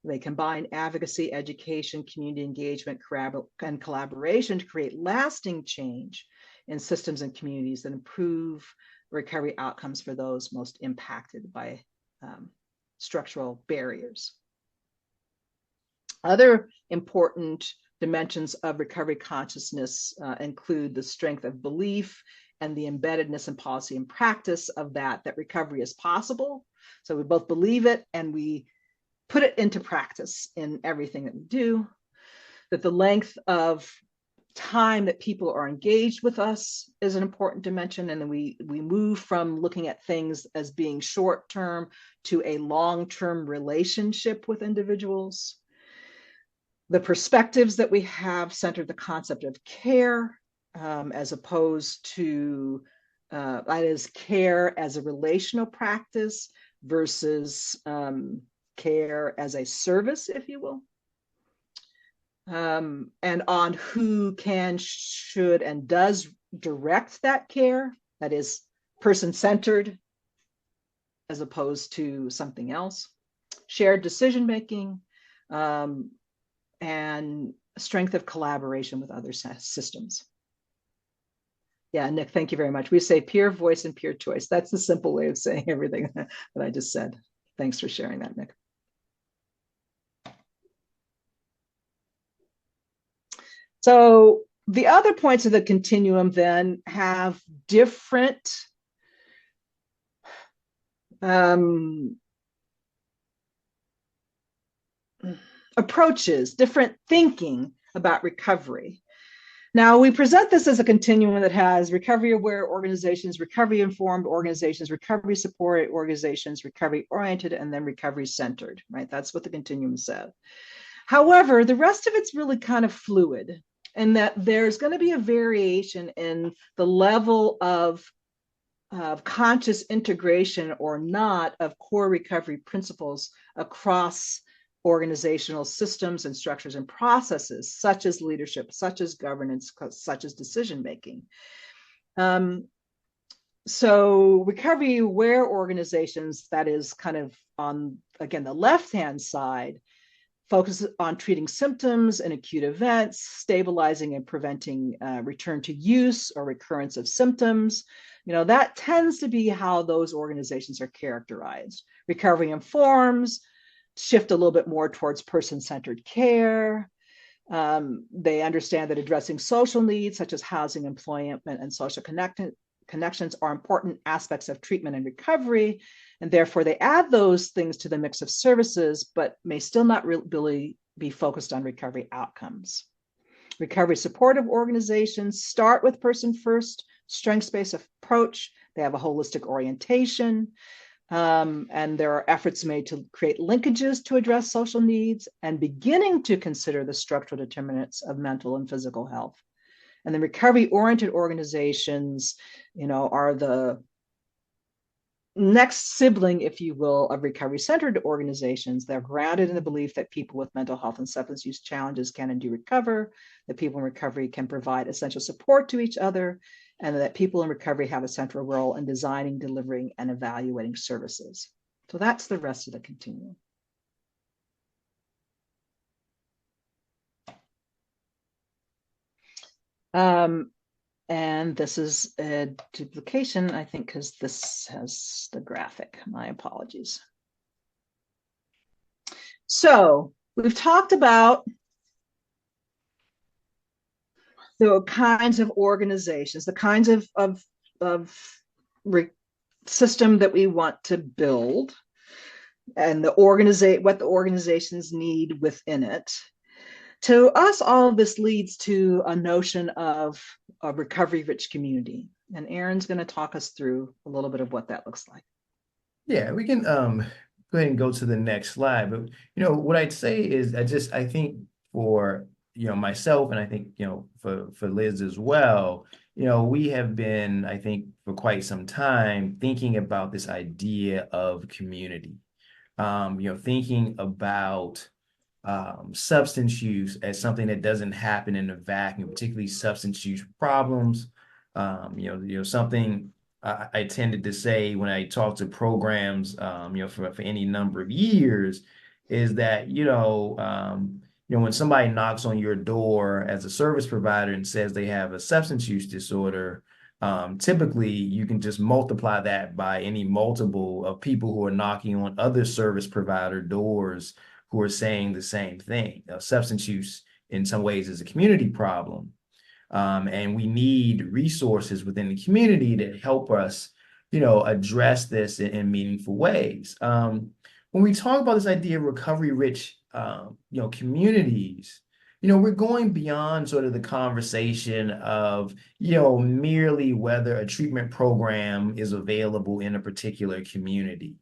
They combine advocacy, education, community engagement, and collaboration to create lasting change in systems and communities that improve recovery outcomes for those most impacted by structural barriers. Other important dimensions of recovery consciousness include the strength of belief and the embeddedness in policy and practice of that recovery is possible. So we both believe it and we put it into practice in everything that we do. That the length of time that people are engaged with us is an important dimension, and then we move from looking at things as being short-term to a long-term relationship with individuals. The perspectives that we have center the concept of care as opposed to that is care as a relational practice versus care as a service, if you will. And on who can, should, and does direct that care, that is person-centered as opposed to something else. Shared decision-making and strength of collaboration with other systems. Yeah, Nick, thank you very much. We say peer voice and peer choice. That's the simple way of saying everything that I just said. Thanks for sharing that, Nick. So the other points of the continuum then have different approaches, different thinking about recovery. Now, we present this as a continuum that has recovery-aware organizations, recovery-informed organizations, recovery-supported organizations, recovery-oriented, and then recovery-centered, right? That's what the continuum said. However, the rest of it's really kind of fluid, in that there's going to be a variation in the level of conscious integration or not of core recovery principles across organizational systems and structures and processes, such as leadership, such as governance, such as decision making. So recovery aware organizations, that is kind of on, again, the left-hand side, focus on treating symptoms and acute events, stabilizing and preventing return to use or recurrence of symptoms. You know, that tends to be how those organizations are characterized. Recovery informs, shift a little bit more towards person-centered care. They understand that addressing social needs such as housing, employment, and social connections are important aspects of treatment and recovery, and therefore they add those things to the mix of services, but may still not really be focused on recovery outcomes. Recovery supportive organizations start with person first, strengths-based approach. They have a holistic orientation, and there are efforts made to create linkages to address social needs and beginning to consider the structural determinants of mental and physical health. And the recovery-oriented organizations, you know, are the next sibling, if you will, of recovery-centered organizations. They're grounded in the belief that people with mental health and substance use challenges can and do recover, that people in recovery can provide essential support to each other, and that people in recovery have a central role in designing, delivering, and evaluating services. So that's the rest of the continuum. And this is a duplication, I think, because this has the graphic. My apologies. So we've talked about the kinds of organizations, the kinds of system that we want to build, and what the organizations need within it. To us, all of this leads to a notion of a recovery-rich community. And Aaron's going to talk us through a little bit of what that looks like. Yeah, we can go ahead and go to the next slide. But, you know, what I'd say is I think for, you know, myself, and I think, you know, for Liz as well, you know, we have been, I think, for quite some time thinking about this idea of community, you know, thinking about substance use as something that doesn't happen in a vacuum, particularly substance use problems. You know, something I tended to say when I talk to programs, you know, for any number of years, is that, you know, when somebody knocks on your door as a service provider and says they have a substance use disorder, typically you can just multiply that by any multiple of people who are knocking on other service provider doors who are saying the same thing. Substance use in some ways is a community problem. And we need resources within the community to help us, you know, address this in meaningful ways. When we talk about this idea of recovery-rich, you know, communities, you know, we're going beyond sort of the conversation of, you know, merely whether a treatment program is available in a particular community.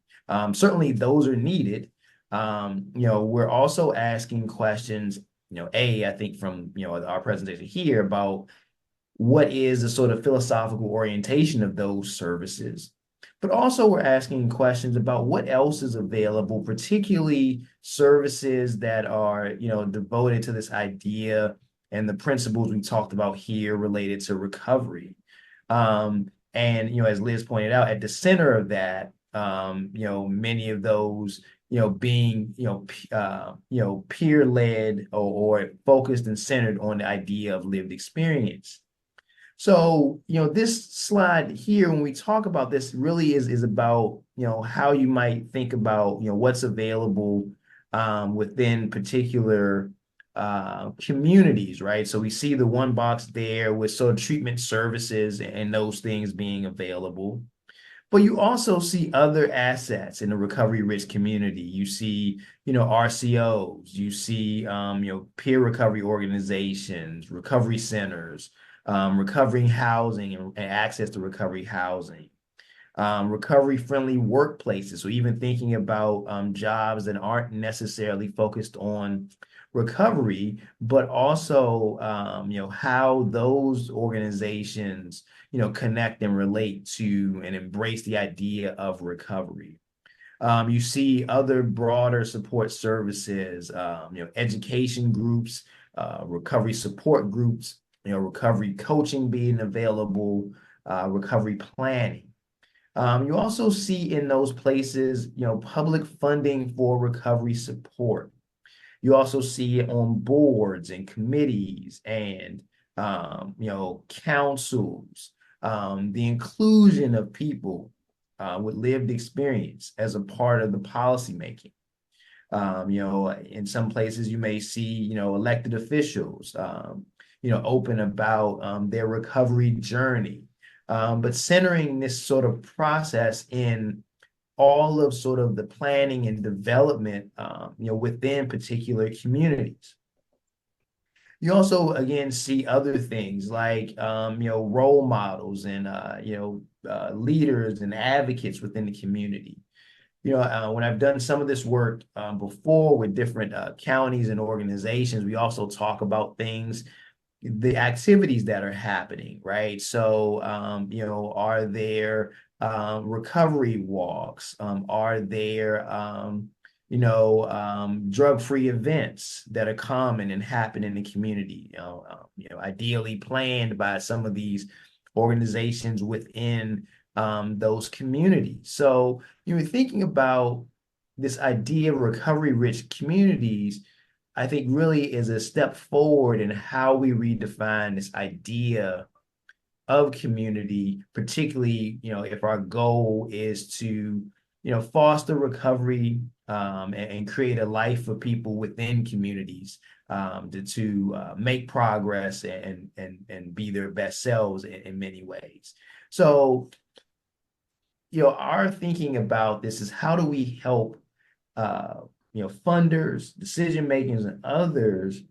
Certainly those are needed. You know, we're also asking questions, you know, I think from, you know, our presentation here about what is the sort of philosophical orientation of those services, but also we're asking questions about what else is available, particularly services that are, you know, devoted to this idea and the principles we talked about here related to recovery. And, you know, as Liz pointed out, at the center of that, you know, many of those, you know, being, you know, peer-led or focused and centered on the idea of lived experience. So, you know, this slide here, when we talk about this, really is about, you know, how you might think about, you know, what's available within particular communities, right? So we see the one box there with sort of treatment services and those things being available. But you also see other assets in the recovery-rich community. You see, RCOs, you see, peer recovery organizations, recovery centers, recovering housing and access to recovery housing, recovery-friendly workplaces. So even thinking about jobs that aren't necessarily focused on recovery, but also, how those organizations connect and relate to and embrace the idea of recovery. You see other broader support services, education groups, recovery support groups, recovery coaching being available, recovery planning. You also see in those places, public funding for recovery support. You also see it on boards and committees and, councils, the inclusion of people with lived experience as a part of the policymaking. In some places you may see, elected officials, open about their recovery journey, but centering this sort of process in all of sort of the planning and development, within particular communities. You also, again, see other things like, role models and, leaders and advocates within the community. When I've done some of this work before with different counties and organizations, we also talk about things, the activities that are happening, right? So, are there recovery walks? Are there, drug-free events that are common and happen in the community? Ideally planned by some of these organizations within those communities. So, thinking about this idea of recovery-rich communities, I think really is a step forward in how we redefine this idea of community, particularly, if our goal is to, foster recovery and create a life for people within communities, to make progress and be their best selves in many ways. So, our thinking about this is how do we help funders, decision makers, and others,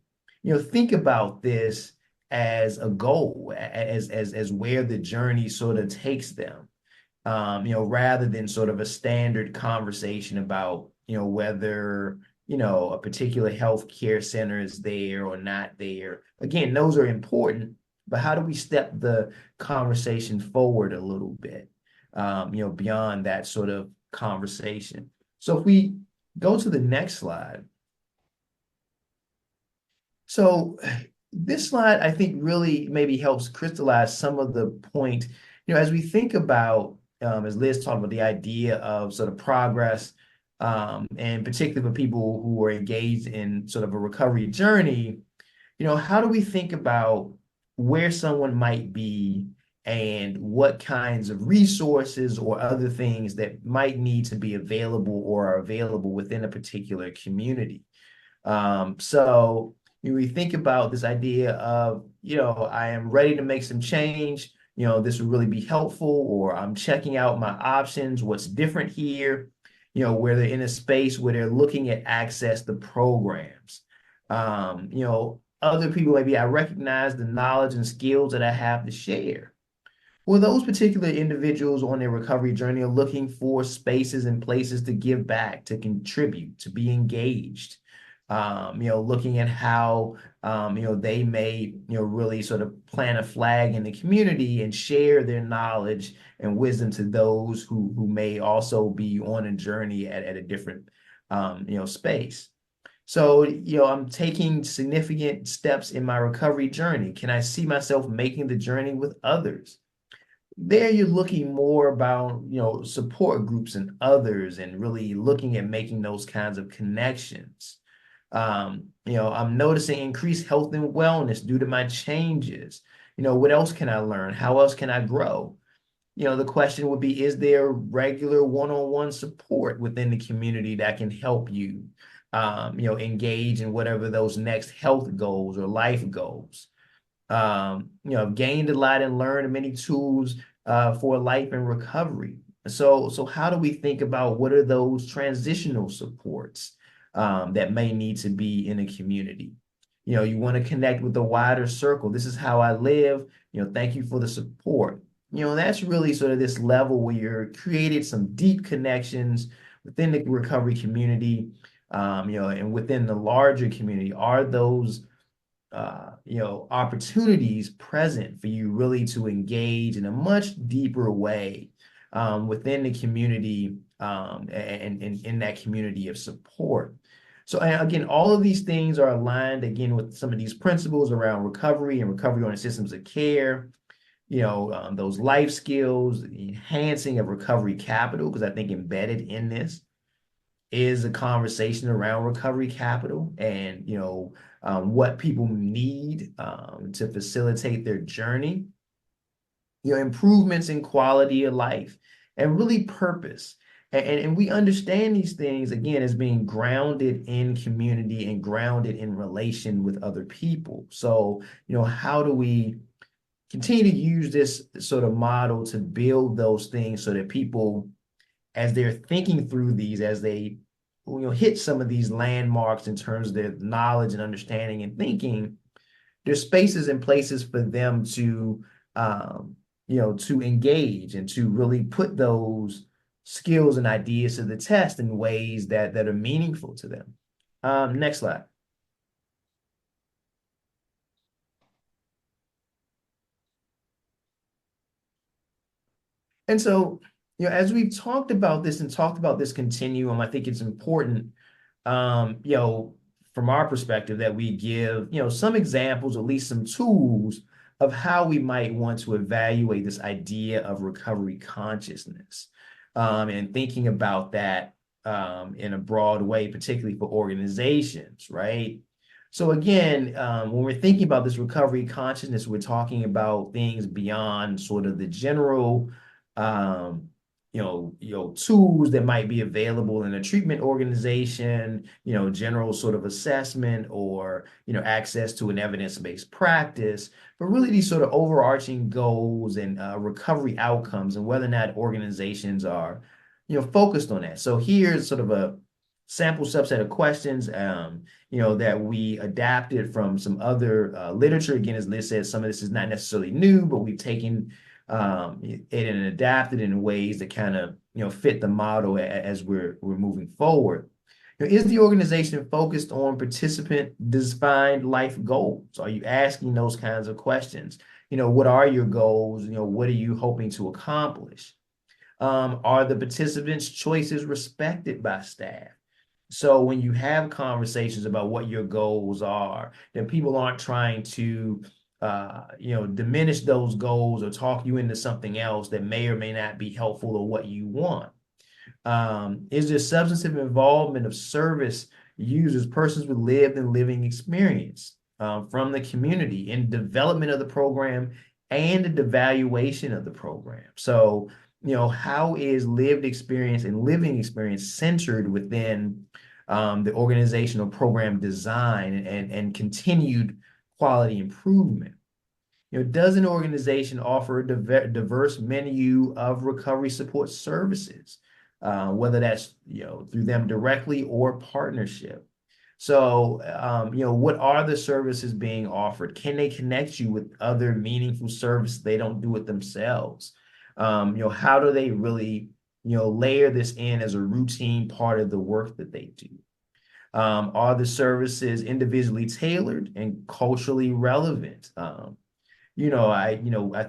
think about this as a goal, as where the journey sort of takes them, rather than sort of a standard conversation about, whether, a particular healthcare center is there or not there. Again, those are important, but how do we step the conversation forward a little bit, beyond that sort of conversation? So if we go to the next slide. So this slide, I think, really maybe helps crystallize some of the point, as we think about, as Liz talked about, the idea of sort of progress, and particularly for people who are engaged in sort of a recovery journey, how do we think about where someone might be and what kinds of resources or other things that might need to be available or are available within a particular community? So we think about this idea of, I am ready to make some change, this would really be helpful, or I'm checking out my options, what's different here, where they're in a space where they're looking at access to programs. Other people, maybe I recognize the knowledge and skills that I have to share. Well, those particular individuals on their recovery journey are looking for spaces and places to give back, to contribute, to be engaged. Looking at how, they may, really sort of plant a flag in the community and share their knowledge and wisdom to those who may also be on a journey at a different, space. So, I'm taking significant steps in my recovery journey. Can I see myself making the journey with others? There you're looking more about, support groups and others and really looking at making those kinds of connections. I'm noticing increased health and wellness due to my changes. What else can I learn? How else can I grow? The question would be, is there regular one-on-one support within the community that can help you, engage in whatever those next health goals or life goals? I've gained a lot and learned many tools for life and recovery. So how do we think about what are those transitional supports that may need to be in a community? You want to connect with a wider circle. This is how I live. Thank you for the support. That's really sort of this level where you're created some deep connections within the recovery community, and within the larger community. Are those opportunities present for you really to engage in a much deeper way within the community, and in that community of support? So again, all of these things are aligned again with some of these principles around recovery and recovery-oriented systems of care. Those life skills, the enhancing of recovery capital, because I think embedded in this is a conversation around recovery capital and what people need to facilitate their journey. Improvements in quality of life and really purpose. And we understand these things again as being grounded in community and grounded in relation with other people. So, how do we continue to use this sort of model to build those things so that people, as they're thinking through these, as they hit some of these landmarks in terms of their knowledge and understanding and thinking, there's spaces and places for them to to engage and to really put those skills and ideas to the test in ways that are meaningful to them. Next slide. And so, as we've talked about this and talked about this continuum, I think it's important, from our perspective, that we give, some examples, at least some tools of how we might want to evaluate this idea of recovery consciousness, and thinking about that in a broad way, particularly for organizations, right? So again, when we're thinking about this recovery consciousness, we're talking about things beyond sort of the general tools that might be available in a treatment organization, general sort of assessment or, access to an evidence-based practice, but really these sort of overarching goals and recovery outcomes and whether or not organizations are, focused on that. So here's sort of a sample subset of questions, that we adapted from some other literature. Again, as Liz said, some of this is not necessarily new, but we've taken it and adapted in ways that kind of fit the model as we're moving forward. Is the organization focused on participant defined life goals? Are you asking those kinds of questions? What are your goals? What are you hoping to accomplish? Are the participants' choices respected by staff? So when you have conversations about what your goals are, then people aren't trying to diminish those goals or talk you into something else that may or may not be helpful or what you want. Is there substantive involvement of service users, persons with lived and living experience from the community in development of the program and the evaluation of the program? So, how is lived experience and living experience centered within the organizational program design and continued quality improvement? Does an organization offer a diverse menu of recovery support services, whether that's through them directly or partnership? So, what are the services being offered? Can they connect you with other meaningful services they don't do it themselves? How do they really layer this in as a routine part of the work that they do? Are the services individually tailored and culturally relevant? I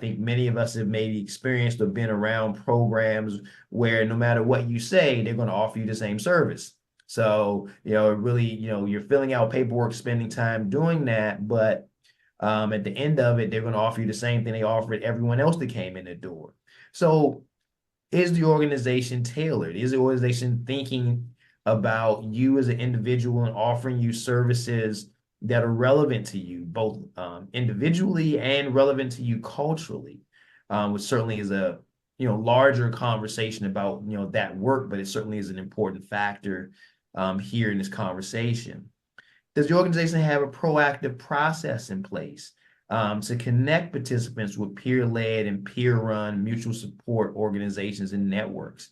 think many of us have maybe experienced or been around programs where no matter what you say, they're going to offer you the same service. So, really, you're filling out paperwork, spending time doing that, but at the end of it, they're going to offer you the same thing they offered everyone else that came in the door. So is the organization tailored? Is the organization thinking about you as an individual and offering you services that are relevant to you, both individually and relevant to you culturally, which certainly is a larger conversation about that work, but it certainly is an important factor here in this conversation. Does the organization have a proactive process in place to connect participants with peer-led and peer-run mutual support organizations and networks.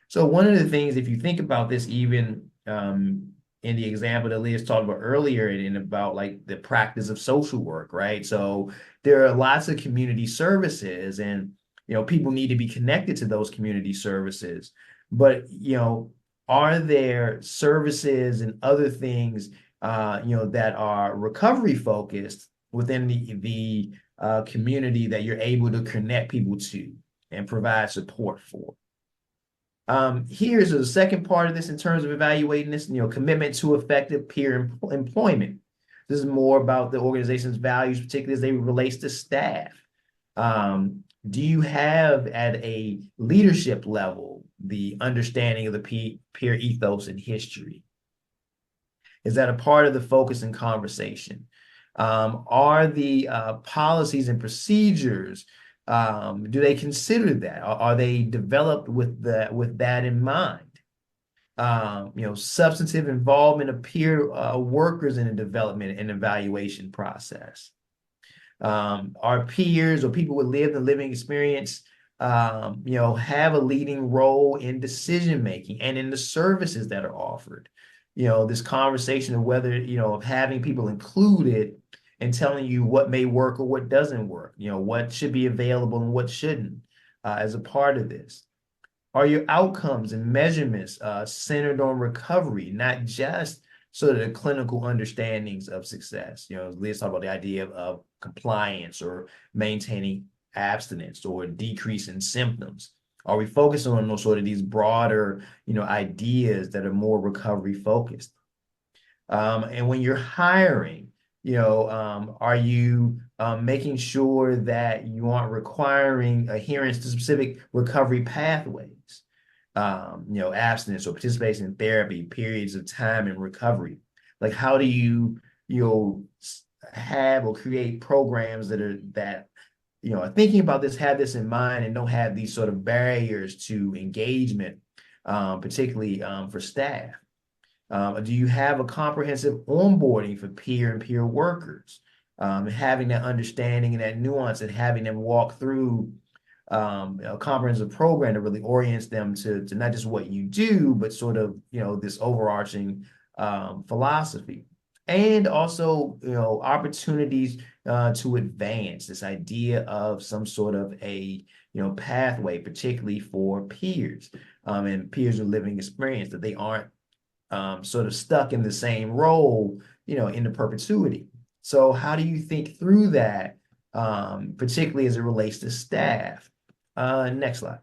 So one of the things, if you think about this, even in the example that Liz talked about earlier, and about like the practice of social work, right? So there are lots of community services, and people need to be connected to those community services. But are there services and other things that are recovery focused within the community that you're able to connect people to and provide support for? Here's the second part of this in terms of evaluating this, commitment to effective peer employment. This is more about the organization's values, particularly as they relate to staff. Do you have at a leadership level the understanding of the peer ethos and history? Is that a part of the focus and conversation? Are the policies and procedures, do they consider that? Are they developed with that in mind? Substantive involvement of peer workers in the development and evaluation process. Our peers or people with lived and living experience, have a leading role in decision making and in the services that are offered. This conversation of whether, of having people included and telling you what may work or what doesn't work, what should be available and what shouldn't, as a part of this. Are your outcomes and measurements centered on recovery, not just sort of the clinical understandings of success? Let's talk about the idea of compliance or maintaining abstinence or decrease in symptoms. Are we focused on those sort of these broader, ideas that are more recovery focused? And when you're hiring, are you making sure that you aren't requiring adherence to specific recovery pathways? Abstinence or participation in therapy, periods of time in recovery. Like, how do you have or create programs that are thinking about this, have this in mind, and don't have these sort of barriers to engagement, particularly for staff? Do you have a comprehensive onboarding for peer and peer workers? Having that understanding and that nuance and having them walk through a comprehensive program that really orients them to not just what you do, but sort of, this overarching philosophy. And also, opportunities to advance this idea of some sort of a, pathway, particularly for peers and peers with living experience, that they aren't sort of stuck in the same role, into perpetuity. So how do you think through that, particularly as it relates to staff? Next slide.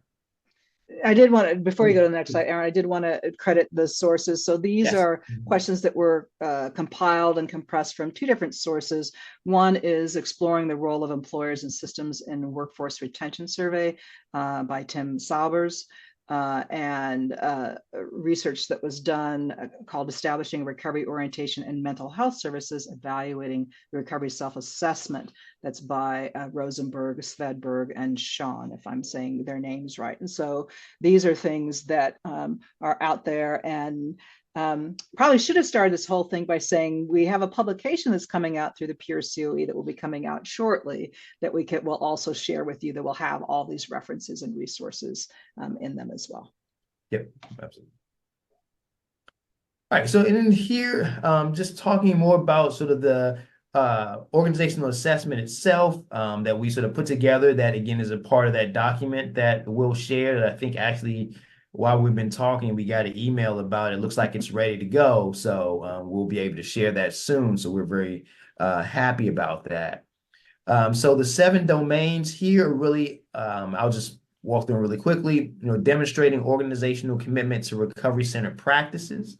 I did want to, before you go to the next slide, Aaron, I did want to credit the sources. So these Yes. are questions that were compiled and compressed from two different sources. One is Exploring the Role of Employers and Systems in Workforce Retention Survey by Tim Saubers, and research that was done called Establishing Recovery Orientation and Mental Health Services, Evaluating the Recovery Self-Assessment. That's by Rosenberg, Svedberg, and Sean, if I'm saying their names right. And so these are things that are out there, and probably should have started this whole thing by saying we have a publication that's coming out through the Peer COE that will be coming out shortly that we'll also share with you, that will have all these references and resources in them as well. Yep, absolutely. All right, so in here, just talking more about sort of the organizational assessment itself that we sort of put together, that again is a part of that document that we'll share, that I think actually while we've been talking, we got an email about it. Looks like it's ready to go. So we'll be able to share that soon. So we're very happy about that. So the 7 domains here are really, I'll just walk through them really quickly. Demonstrating organizational commitment to recovery-centered practices.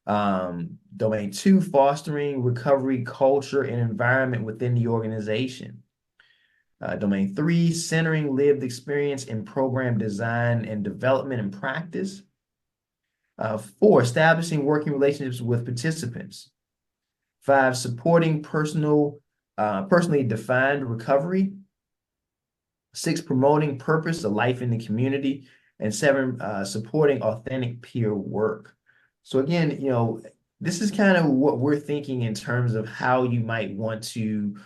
Domain 2, fostering recovery culture and environment within the organization. Domain 3, centering lived experience in program design and development and practice. 4, establishing working relationships with participants. 5, supporting personally defined recovery. 6, promoting purpose, a life in the community. And 7, supporting authentic peer work. So again, this is kind of what we're thinking in terms of how you might want to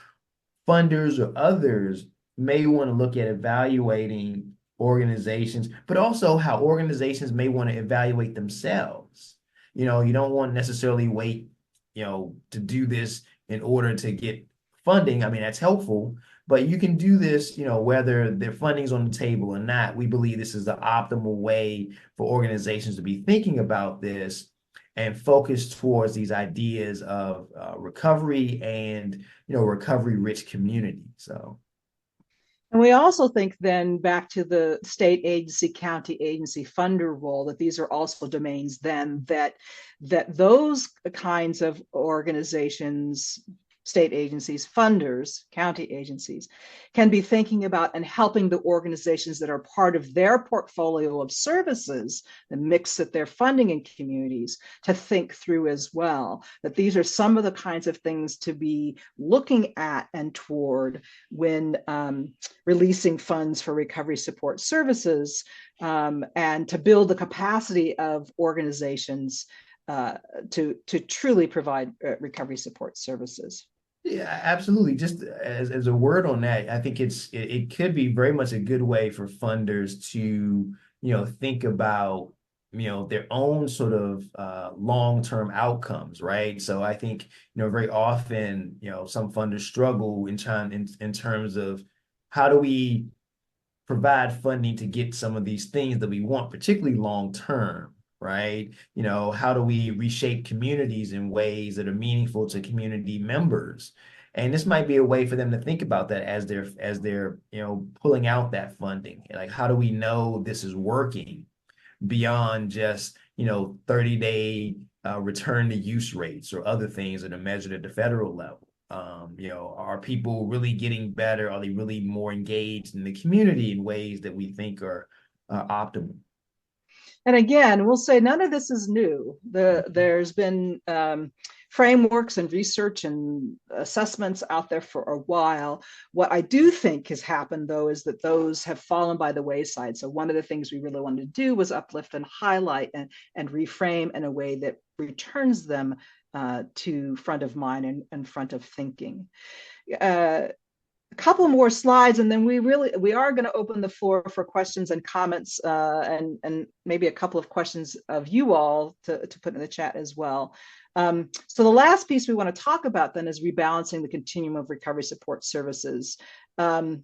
funders or others may want to look at evaluating organizations, but also how organizations may want to evaluate themselves. You know, you don't want to necessarily wait, you know, to do this in order to get funding. I mean, that's helpful, but you can do this, you know, whether their funding's on the table or not. We believe this is the optimal way for organizations to be thinking about this and focus towards these ideas of recovery and, you know, recovery-rich community. So. And we also think then back to the state agency, county agency funder role, that these are also domains then that those kinds of organizations, state agencies, funders, county agencies, can be thinking about and helping the organizations that are part of their portfolio of services, the mix that they're funding in communities, to think through as well. That these are some of the kinds of things to be looking at and toward when releasing funds for recovery support services, and to build the capacity of organizations to truly provide recovery support services. Yeah, absolutely. Just as a word on that, I think it could be very much a good way for funders to, you know, think about, you know, their own sort of long-term outcomes, right? So I think, you know, very often, you know, some funders struggle in terms of how do we provide funding to get some of these things that we want, particularly long-term, right? You know, how do we reshape communities in ways that are meaningful to community members? And this might be a way for them to think about that as they're, you know, pulling out that funding. Like, how do we know this is working beyond just, you know, 30-day return to use rates or other things that are measured at the federal level? You know, are people really getting better? Are they really more engaged in the community in ways that we think are optimal? And again, we'll say none of this is new. There's been frameworks and research and assessments out there for a while. What I do think has happened, though, is that those have fallen by the wayside. So one of the things we really wanted to do was uplift and highlight and reframe in a way that returns them to front of mind and front of thinking. A couple more slides, and then we are going to open the floor for questions and comments, and maybe a couple of questions of you all to put in the chat as well. So the last piece we want to talk about then is rebalancing the continuum of recovery support services, and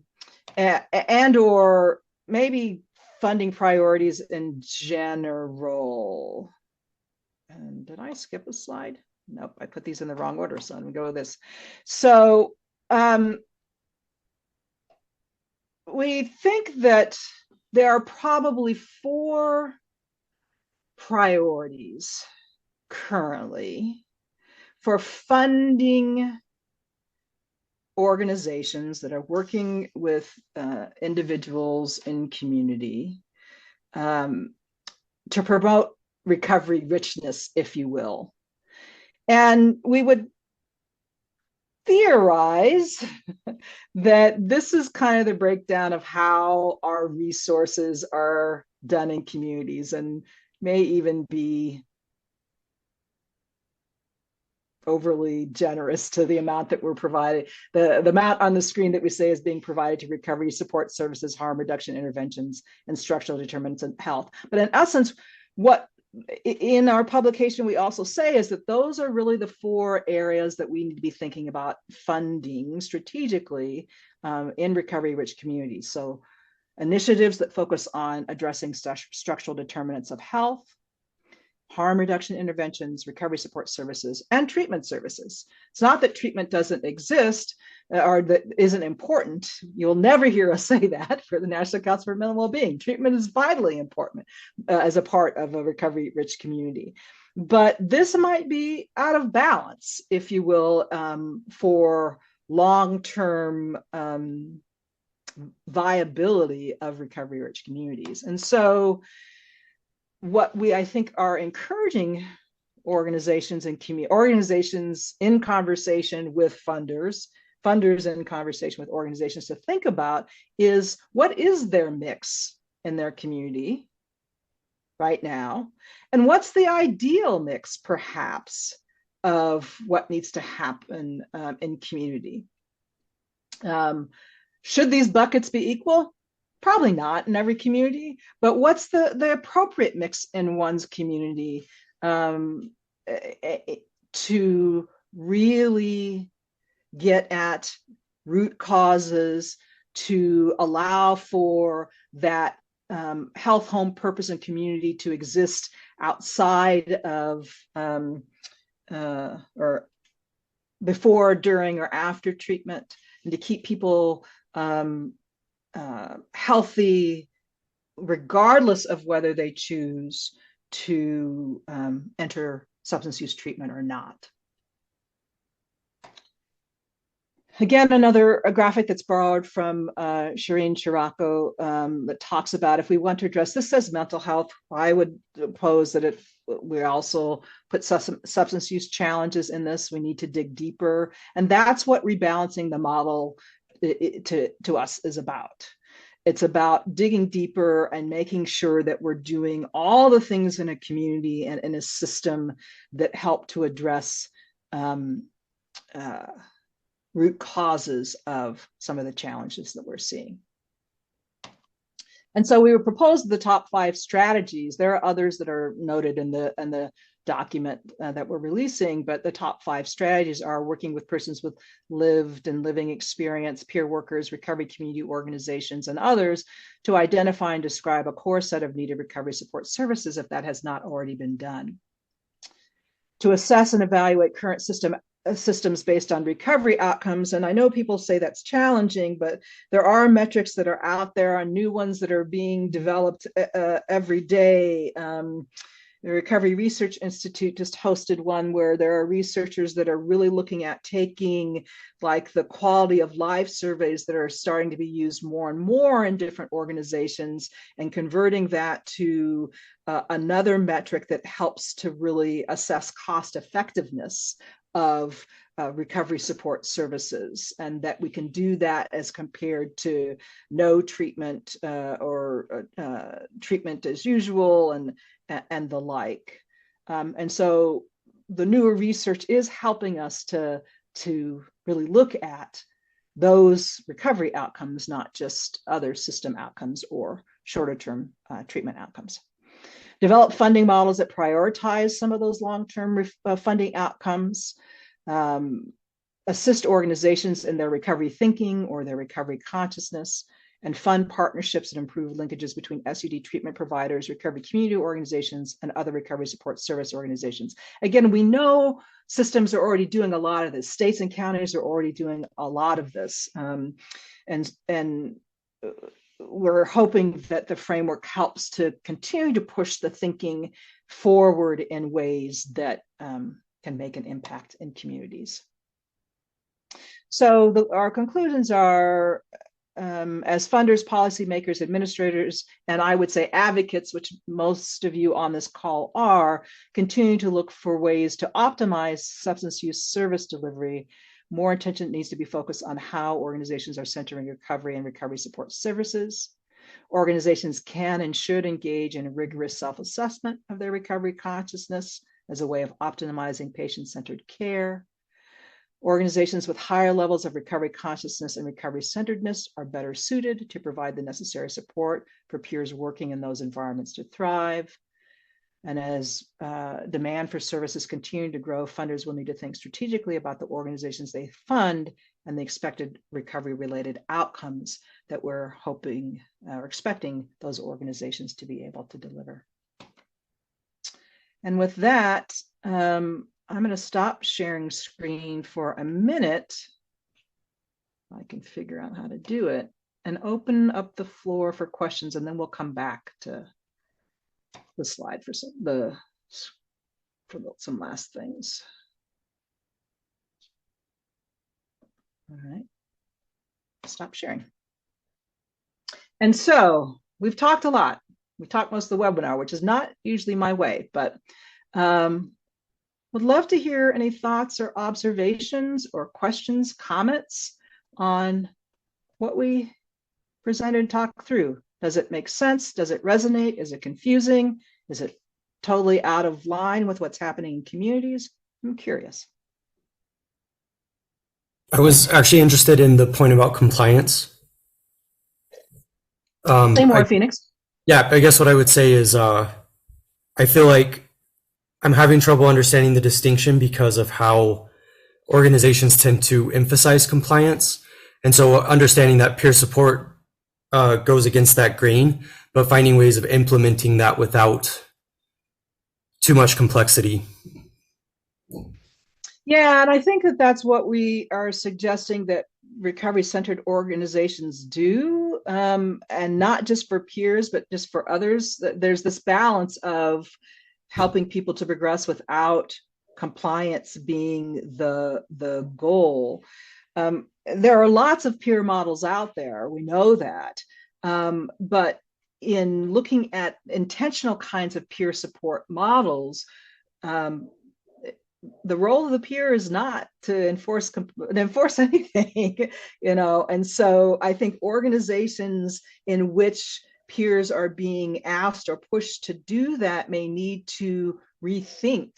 or maybe funding priorities in general. And did I skip a slide? Nope, I put these in the wrong order, so I'm going to go with this. So we think that there are probably 4 priorities currently for funding organizations that are working with individuals in community to promote recovery richness, if you will. And we would theorize that this is kind of the breakdown of how our resources are done in communities, and may even be overly generous to the amount that we're provided. The amount on the screen that we say is being provided to recovery support services, harm reduction interventions, and structural determinants of health. But in essence, what in our publication we also say is that those are really the 4 areas that we need to be thinking about funding strategically in recovery-rich communities. So initiatives that focus on addressing structural determinants of health, harm reduction interventions, recovery support services, and treatment services. It's not that treatment doesn't exist or that isn't important. You'll never hear us say that for the National Council for Mental Wellbeing. Treatment is vitally important as a part of a recovery-rich community. But this might be out of balance, if you will, for long-term viability of recovery-rich communities. And so what we, I think, are encouraging organizations and organizations in conversation with funders in conversation with organizations to think about is, what is their mix in their community right now? And what's the ideal mix, perhaps, of what needs to happen in community? Should these buckets be equal? Probably not in every community, but what's the appropriate mix in one's community to really get at root causes, to allow for that health, home, purpose, and community to exist outside of or before, during, or after treatment, and to keep people healthy, regardless of whether they choose to enter substance use treatment or not. Again, another graphic that's borrowed from Shireen Chiraco that talks about, if we want to address, this says mental health, I would pose that we also put substance use challenges in this. We need to dig deeper. And that's what rebalancing the model to us is about. It's about digging deeper and making sure that we're doing all the things in a community and in a system that help to address root causes of some of the challenges that we're seeing. And so we would propose the top 5 strategies. There are others that are noted in the document that we're releasing, but the top 5 strategies are working with persons with lived and living experience, peer workers, recovery community organizations, and others to identify and describe a core set of needed recovery support services if that has not already been done. To assess and evaluate current systems based on recovery outcomes. And I know people say that's challenging, but there are metrics that are out there and new ones that are being developed every day. The Recovery Research Institute just hosted one where there are researchers that are really looking at taking like the quality of life surveys that are starting to be used more and more in different organizations and converting that to another metric that helps to really assess cost effectiveness of recovery support services, and that we can do that as compared to no treatment or treatment as usual and the like. And so the newer research is helping us to really look at those recovery outcomes, not just other system outcomes or shorter term treatment outcomes. Develop funding models that prioritize some of those long-term funding outcomes, assist organizations in their recovery thinking or their recovery consciousness, and fund partnerships that improve linkages between SUD treatment providers, recovery community organizations, and other recovery support service organizations. Again, we know systems are already doing a lot of this. States and counties are already doing a lot of this. And we're hoping that the framework helps to continue to push the thinking forward in ways that can make an impact in communities. So our conclusions are, as funders, policymakers, administrators, and I would say advocates, which most of you on this call are, continue to look for ways to optimize substance use service delivery. More attention needs to be focused on how organizations are centering recovery and recovery support services. Organizations can and should engage in rigorous self-assessment of their recovery consciousness as a way of optimizing patient-centered care. Organizations with higher levels of recovery consciousness and recovery centeredness are better suited to provide the necessary support for peers working in those environments to thrive. And as demand for services continue to grow, funders will need to think strategically about the organizations they fund and the expected recovery-related outcomes that we're hoping or expecting those organizations to be able to deliver. And with that, I'm going to stop sharing screen for a minute. I can figure out how to do it and open up the floor for questions, and then we'll come back to the slide for some last things. All right, stop sharing. And so we've talked a lot. We talked most of the webinar, which is not usually my way, but would love to hear any thoughts or observations or questions, comments on what we presented and talked through. Does it make sense? Does it resonate? Is it confusing? Is it totally out of line with what's happening in communities? I'm curious. I was actually interested in the point about compliance. Say more, I, Phoenix. yeah, I guess what I would say is I feel like I'm having trouble understanding the distinction because of how organizations tend to emphasize compliance. And so understanding that peer support goes against that grain, but finding ways of implementing that without too much complexity. Yeah, and I think that that's what we are suggesting that recovery-centered organizations do, and not just for peers, but just for others. There's this balance of helping people to progress without compliance being the goal. There are lots of peer models out there, we know that, but in looking at intentional kinds of peer support models, the role of the peer is not to enforce anything, and so I think organizations in which peers are being asked or pushed to do that may need to rethink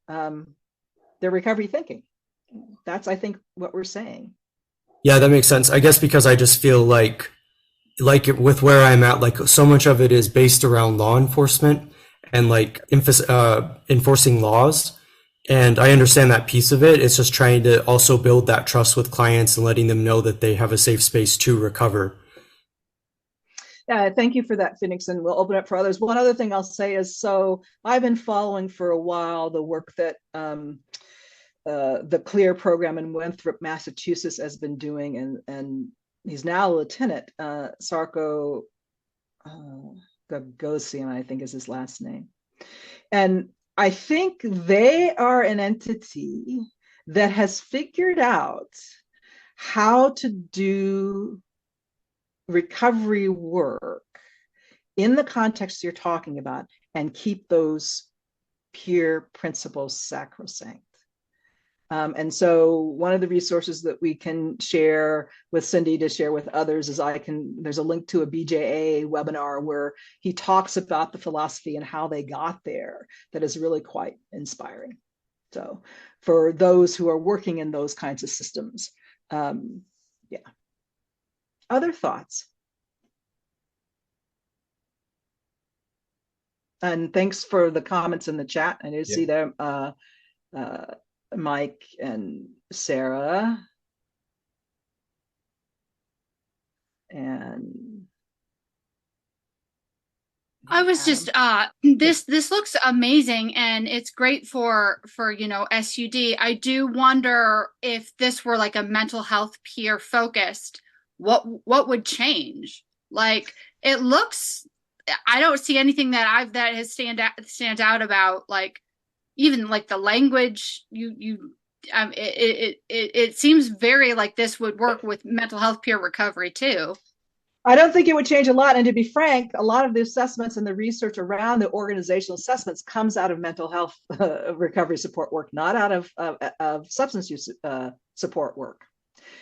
their recovery thinking. That's, I think, what we're saying. Yeah, that makes sense. I guess because I just feel like with where I'm at, like so much of it is based around law enforcement and like enforcing laws. And I understand that piece of it. It's just trying to also build that trust with clients and letting them know that they have a safe space to recover. Yeah, thank you for that, Phoenix, and we'll open up for others. One other thing I'll say is, so I've been following for a while the work that the CLEAR program in Winthrop, Massachusetts has been doing, and he's now a lieutenant, Sarko Gagosian, I think is his last name. And I think they are an entity that has figured out how to do recovery work in the context you're talking about and keep those peer principles sacrosanct. And so one of the resources that we can share with Cindy to share with others is there's a link to a BJA webinar where he talks about the philosophy and how they got there that is really quite inspiring. So for those who are working in those kinds of systems, yeah. Other thoughts? And thanks for the comments in the chat. I did see them. Mike and Sarah. And I was just this looks amazing, and it's great for SUD. I do wonder if this were like a mental health peer focused, what would change? Like, it looks, I don't see anything that has stand out about, like, even like the language it seems very like this would work with mental health peer recovery too. I don't think it would change a lot. And to be frank, a lot of the assessments and the research around the organizational assessments comes out of mental health recovery support work, not out of substance use support work.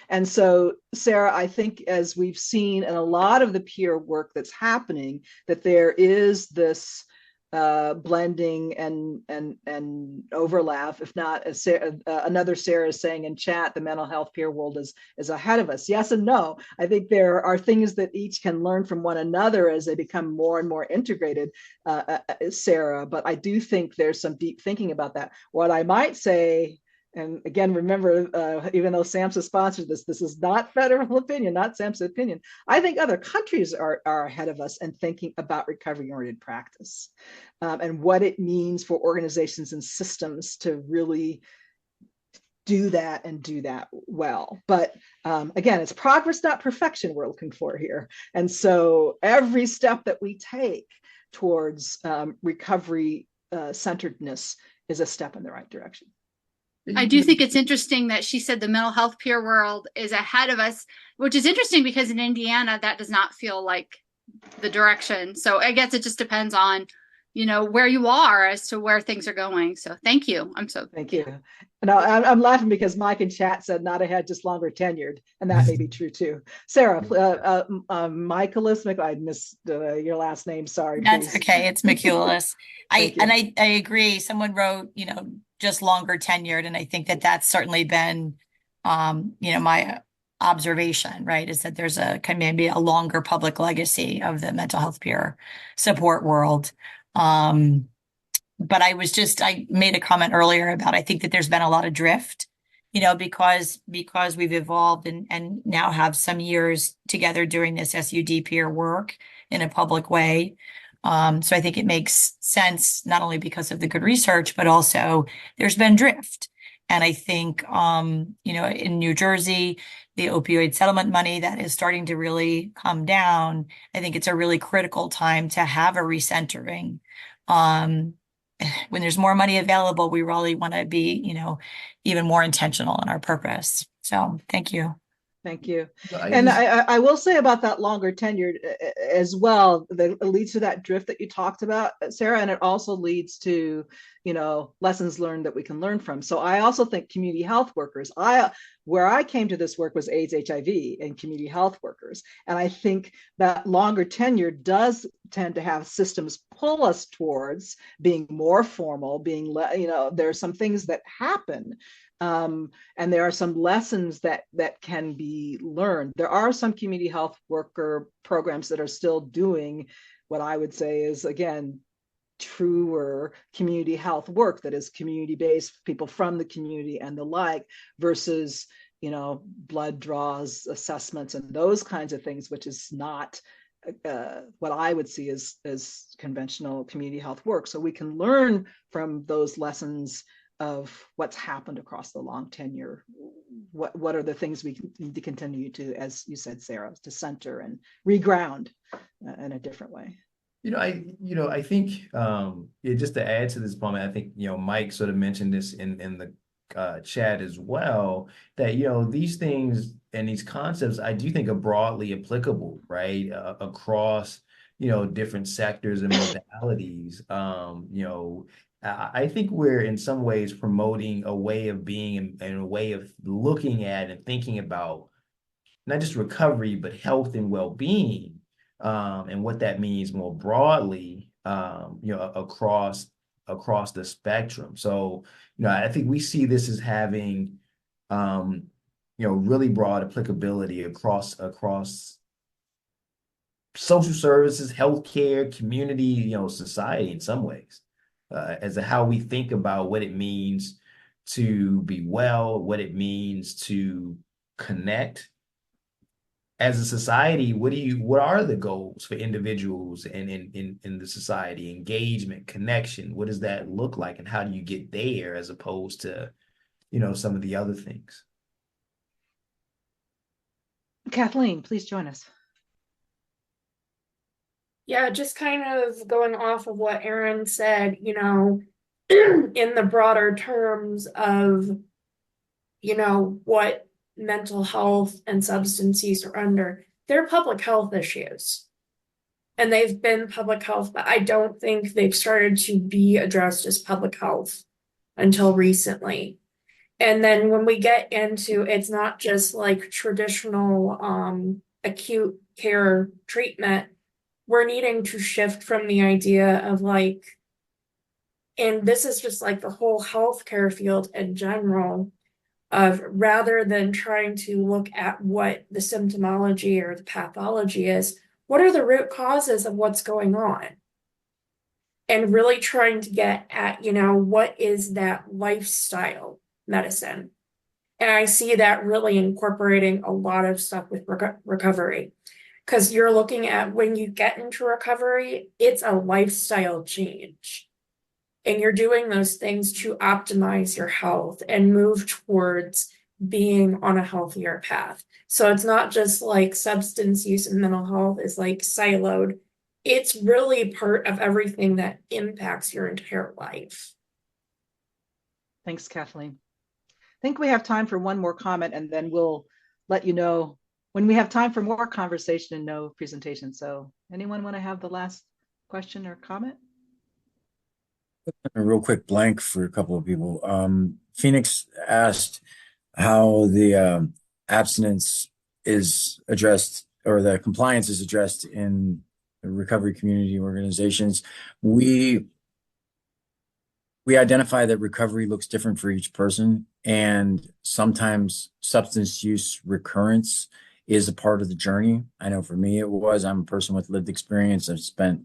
And so, Sarah, I think as we've seen in a lot of the peer work that's happening, that there is this blending and overlap. If not, as another Sarah is saying in chat, the mental health peer world is ahead of us. Yes and no. I think there are things that each can learn from one another as they become more and more integrated, Sarah. But I do think there's some deep thinking about that. What I might say, and again, remember, even though SAMHSA sponsored this is not federal opinion, not SAMHSA opinion. I think other countries are ahead of us in thinking about recovery-oriented practice and what it means for organizations and systems to really do that and do that well. But again, it's progress, not perfection we're looking for here. And so every step that we take towards recovery centeredness is a step in the right direction. I do think it's interesting that she said the mental health peer world is ahead of us, which is interesting because in Indiana, that does not feel like the direction. So I guess it just depends on, where you are as to where things are going. So thank you. Thank you. No, I'm laughing because Mike in chat said not ahead, just longer tenured. And that may be true too. Sarah, Michaelis, I missed your last name. Sorry. That's please. okay. It's Michaelis. I agree. Someone wrote, just longer tenured. And I think that that's certainly been my observation, right, is that there's maybe a longer public legacy of the mental health peer support world. But I made a comment earlier about, I think that there's been a lot of drift, because we've evolved and now have some years together doing this SUD peer work in a public way. So I think it makes sense, not only because of the good research, but also there's been drift. And I think, in New Jersey, the opioid settlement money that is starting to really come down, I think it's a really critical time to have a recentering. When there's more money available, we really want to be, even more intentional in our purpose. So thank you. Thank you. I And just- I will say about that longer tenure as well, that it leads to that drift that you talked about, Sarah, and it also leads to, lessons learned that we can learn from. So I also think community health workers, where I came to this work was AIDS, HIV, and community health workers. And I think that longer tenure does tend to have systems pull us towards being more formal, there are some things that happen. And there are some lessons that can be learned. There are some community health worker programs that are still doing what I would say is, again, truer community health work that is community-based, people from the community and the like, versus, blood draws, assessments, and those kinds of things, which is not what I would see as conventional community health work. So we can learn from those lessons of what's happened across the long tenure. What are the things we need to continue to, as you said, Sarah, to center and reground in a different way. I think just to add to this point, I think Mike sort of mentioned this in the chat as well, that these things and these concepts I do think are broadly applicable, right, across different sectors and modalities. I think we're in some ways promoting a way of being and a way of looking at and thinking about not just recovery, but health and well-being, and what that means more broadly, across the spectrum. So, I think we see this as having, really broad applicability across social services, healthcare, community, society in some ways. As to how we think about what it means to be well, what it means to connect as a society. What are the goals for individuals and in the society? Engagement, connection, what does that look like, and how do you get there as opposed to some of the other things? Kathleen, please join us. Yeah, just kind of going off of what Aaron said, in the broader terms of, what mental health and substance use are under, they're public health issues. And they've been public health, but I don't think they've started to be addressed as public health until recently. And then when we get into, it's not just like traditional acute care treatment, we're needing to shift from the idea of and this is just like the whole healthcare field in general, of rather than trying to look at what the symptomology or the pathology is, what are the root causes of what's going on? And really trying to get at, what is that lifestyle medicine? And I see that really incorporating a lot of stuff with recovery. Because you're looking at when you get into recovery, it's a lifestyle change. And you're doing those things to optimize your health and move towards being on a healthier path. So it's not just like substance use and mental health is like siloed. It's really part of everything that impacts your entire life. Thanks, Kathleen. I think we have time for one more comment, and then we'll let you know when we have time for more conversation and no presentation. So anyone want to have the last question or comment? A real quick blank for a couple of people. Phoenix asked how the abstinence is addressed, or the compliance is addressed in recovery community organizations. We we identify that recovery looks different for each person, and sometimes substance use recurrence is a part of the journey. I know for me it was. I'm a person with lived experience. I've spent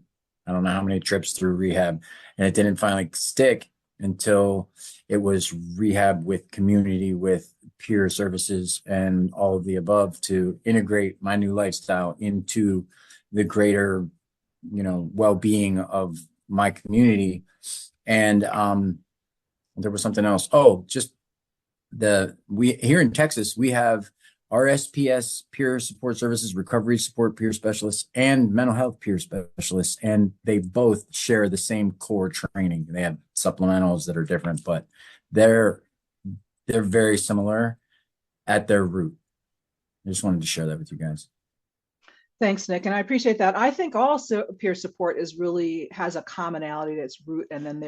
I don't know how many trips through rehab, and it didn't finally stick until it was rehab with community, with peer services, and all of the above to integrate my new lifestyle into the greater, well-being of my community. And there was something else. Oh, just we here in Texas, we have RSPS peer support services, recovery support peer specialists, and mental health peer specialists, and they both share the same core training. They have supplementals that are different, but they're very similar at their root. I just wanted to share that with you guys. Thanks, Nick, and I appreciate that. I think also peer support has a commonality that's root, and then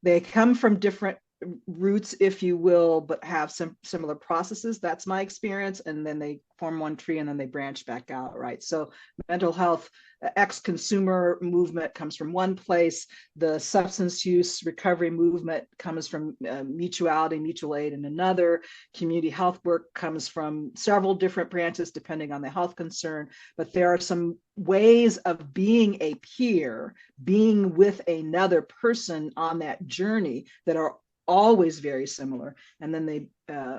they come from different roots, if you will, but have some similar processes. That's my experience. And then they form one tree and then they branch back out, right? So mental health, ex-consumer movement comes from one place. The substance use recovery movement comes from mutuality, mutual aid in another. Community health work comes from several different branches depending on the health concern. But there are some ways of being a peer, being with another person on that journey that are always very similar, and then they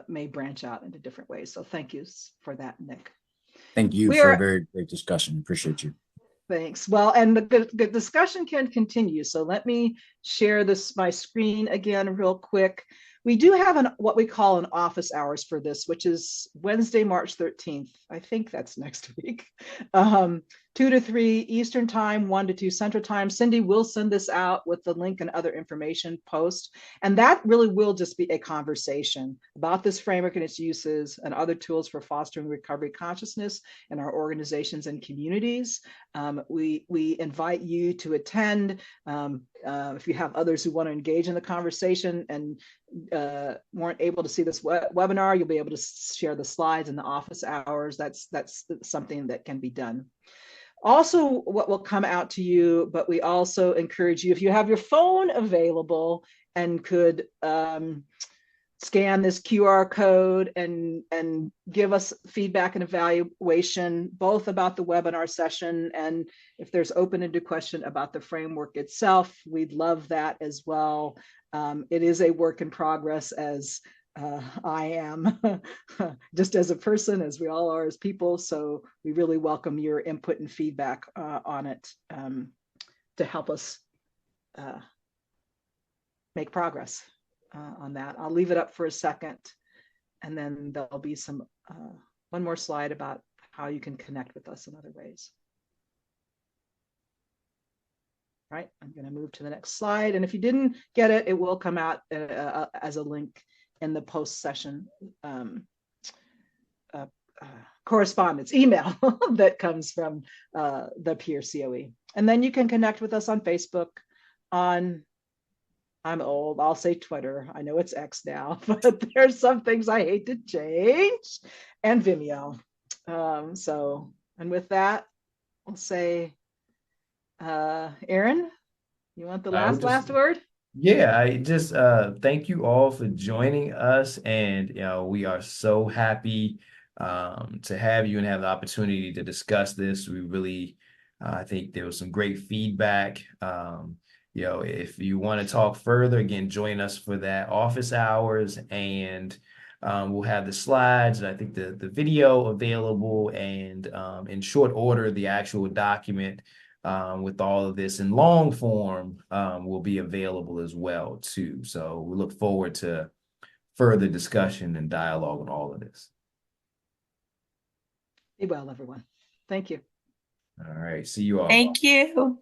may branch out into different ways. So thank you for that, Nick. Thank you for a very great discussion. Appreciate you. Thanks. Well, and the discussion can continue. So let me share my screen again real quick. We do have what we call an office hours for this, which is Wednesday, March 13th. I think that's next week. 2 to 3 Eastern time, 1 to 2 Central time. Cindy will send this out with the link and other information post. And that really will just be a conversation about this framework and its uses and other tools for fostering recovery consciousness in our organizations and communities. We invite you to attend. If you have others who want to engage in the conversation and weren't able to see this webinar, you'll be able to share the slides in the office hours. That's something that can be done. Also, what will come out to you, but we also encourage you, if you have your phone available and could scan this QR code and give us feedback and evaluation, both about the webinar session and if there's open-ended question about the framework itself, we'd love that as well. It is a work in progress, as I am just as a person, as we all are as people. So we really welcome your input and feedback on it to help us make progress on that. I'll leave it up for a second, and then there'll be one more slide about how you can connect with us in other ways. All right, I'm going to move to the next slide. And if you didn't get it, it will come out as a link in the post-session correspondence email that comes from the peer COE. And then you can connect with us on Facebook, I'm old, I'll say Twitter. I know it's X now, but there's some things I hate to change, and Vimeo. And with that, I'll say, Aaron, you want the last word? Yeah, I just thank you all for joining us, and we are so happy to have you and have the opportunity to discuss this. We really, I think there was some great feedback. If you want to talk further, again, join us for that office hours, and we'll have the slides, and I think the video available, and in short order, the actual document with all of this in long form will be available as well too. So we look forward to further discussion and dialogue on all of this. Be well, everyone. Thank you. All right. See you all. Thank you.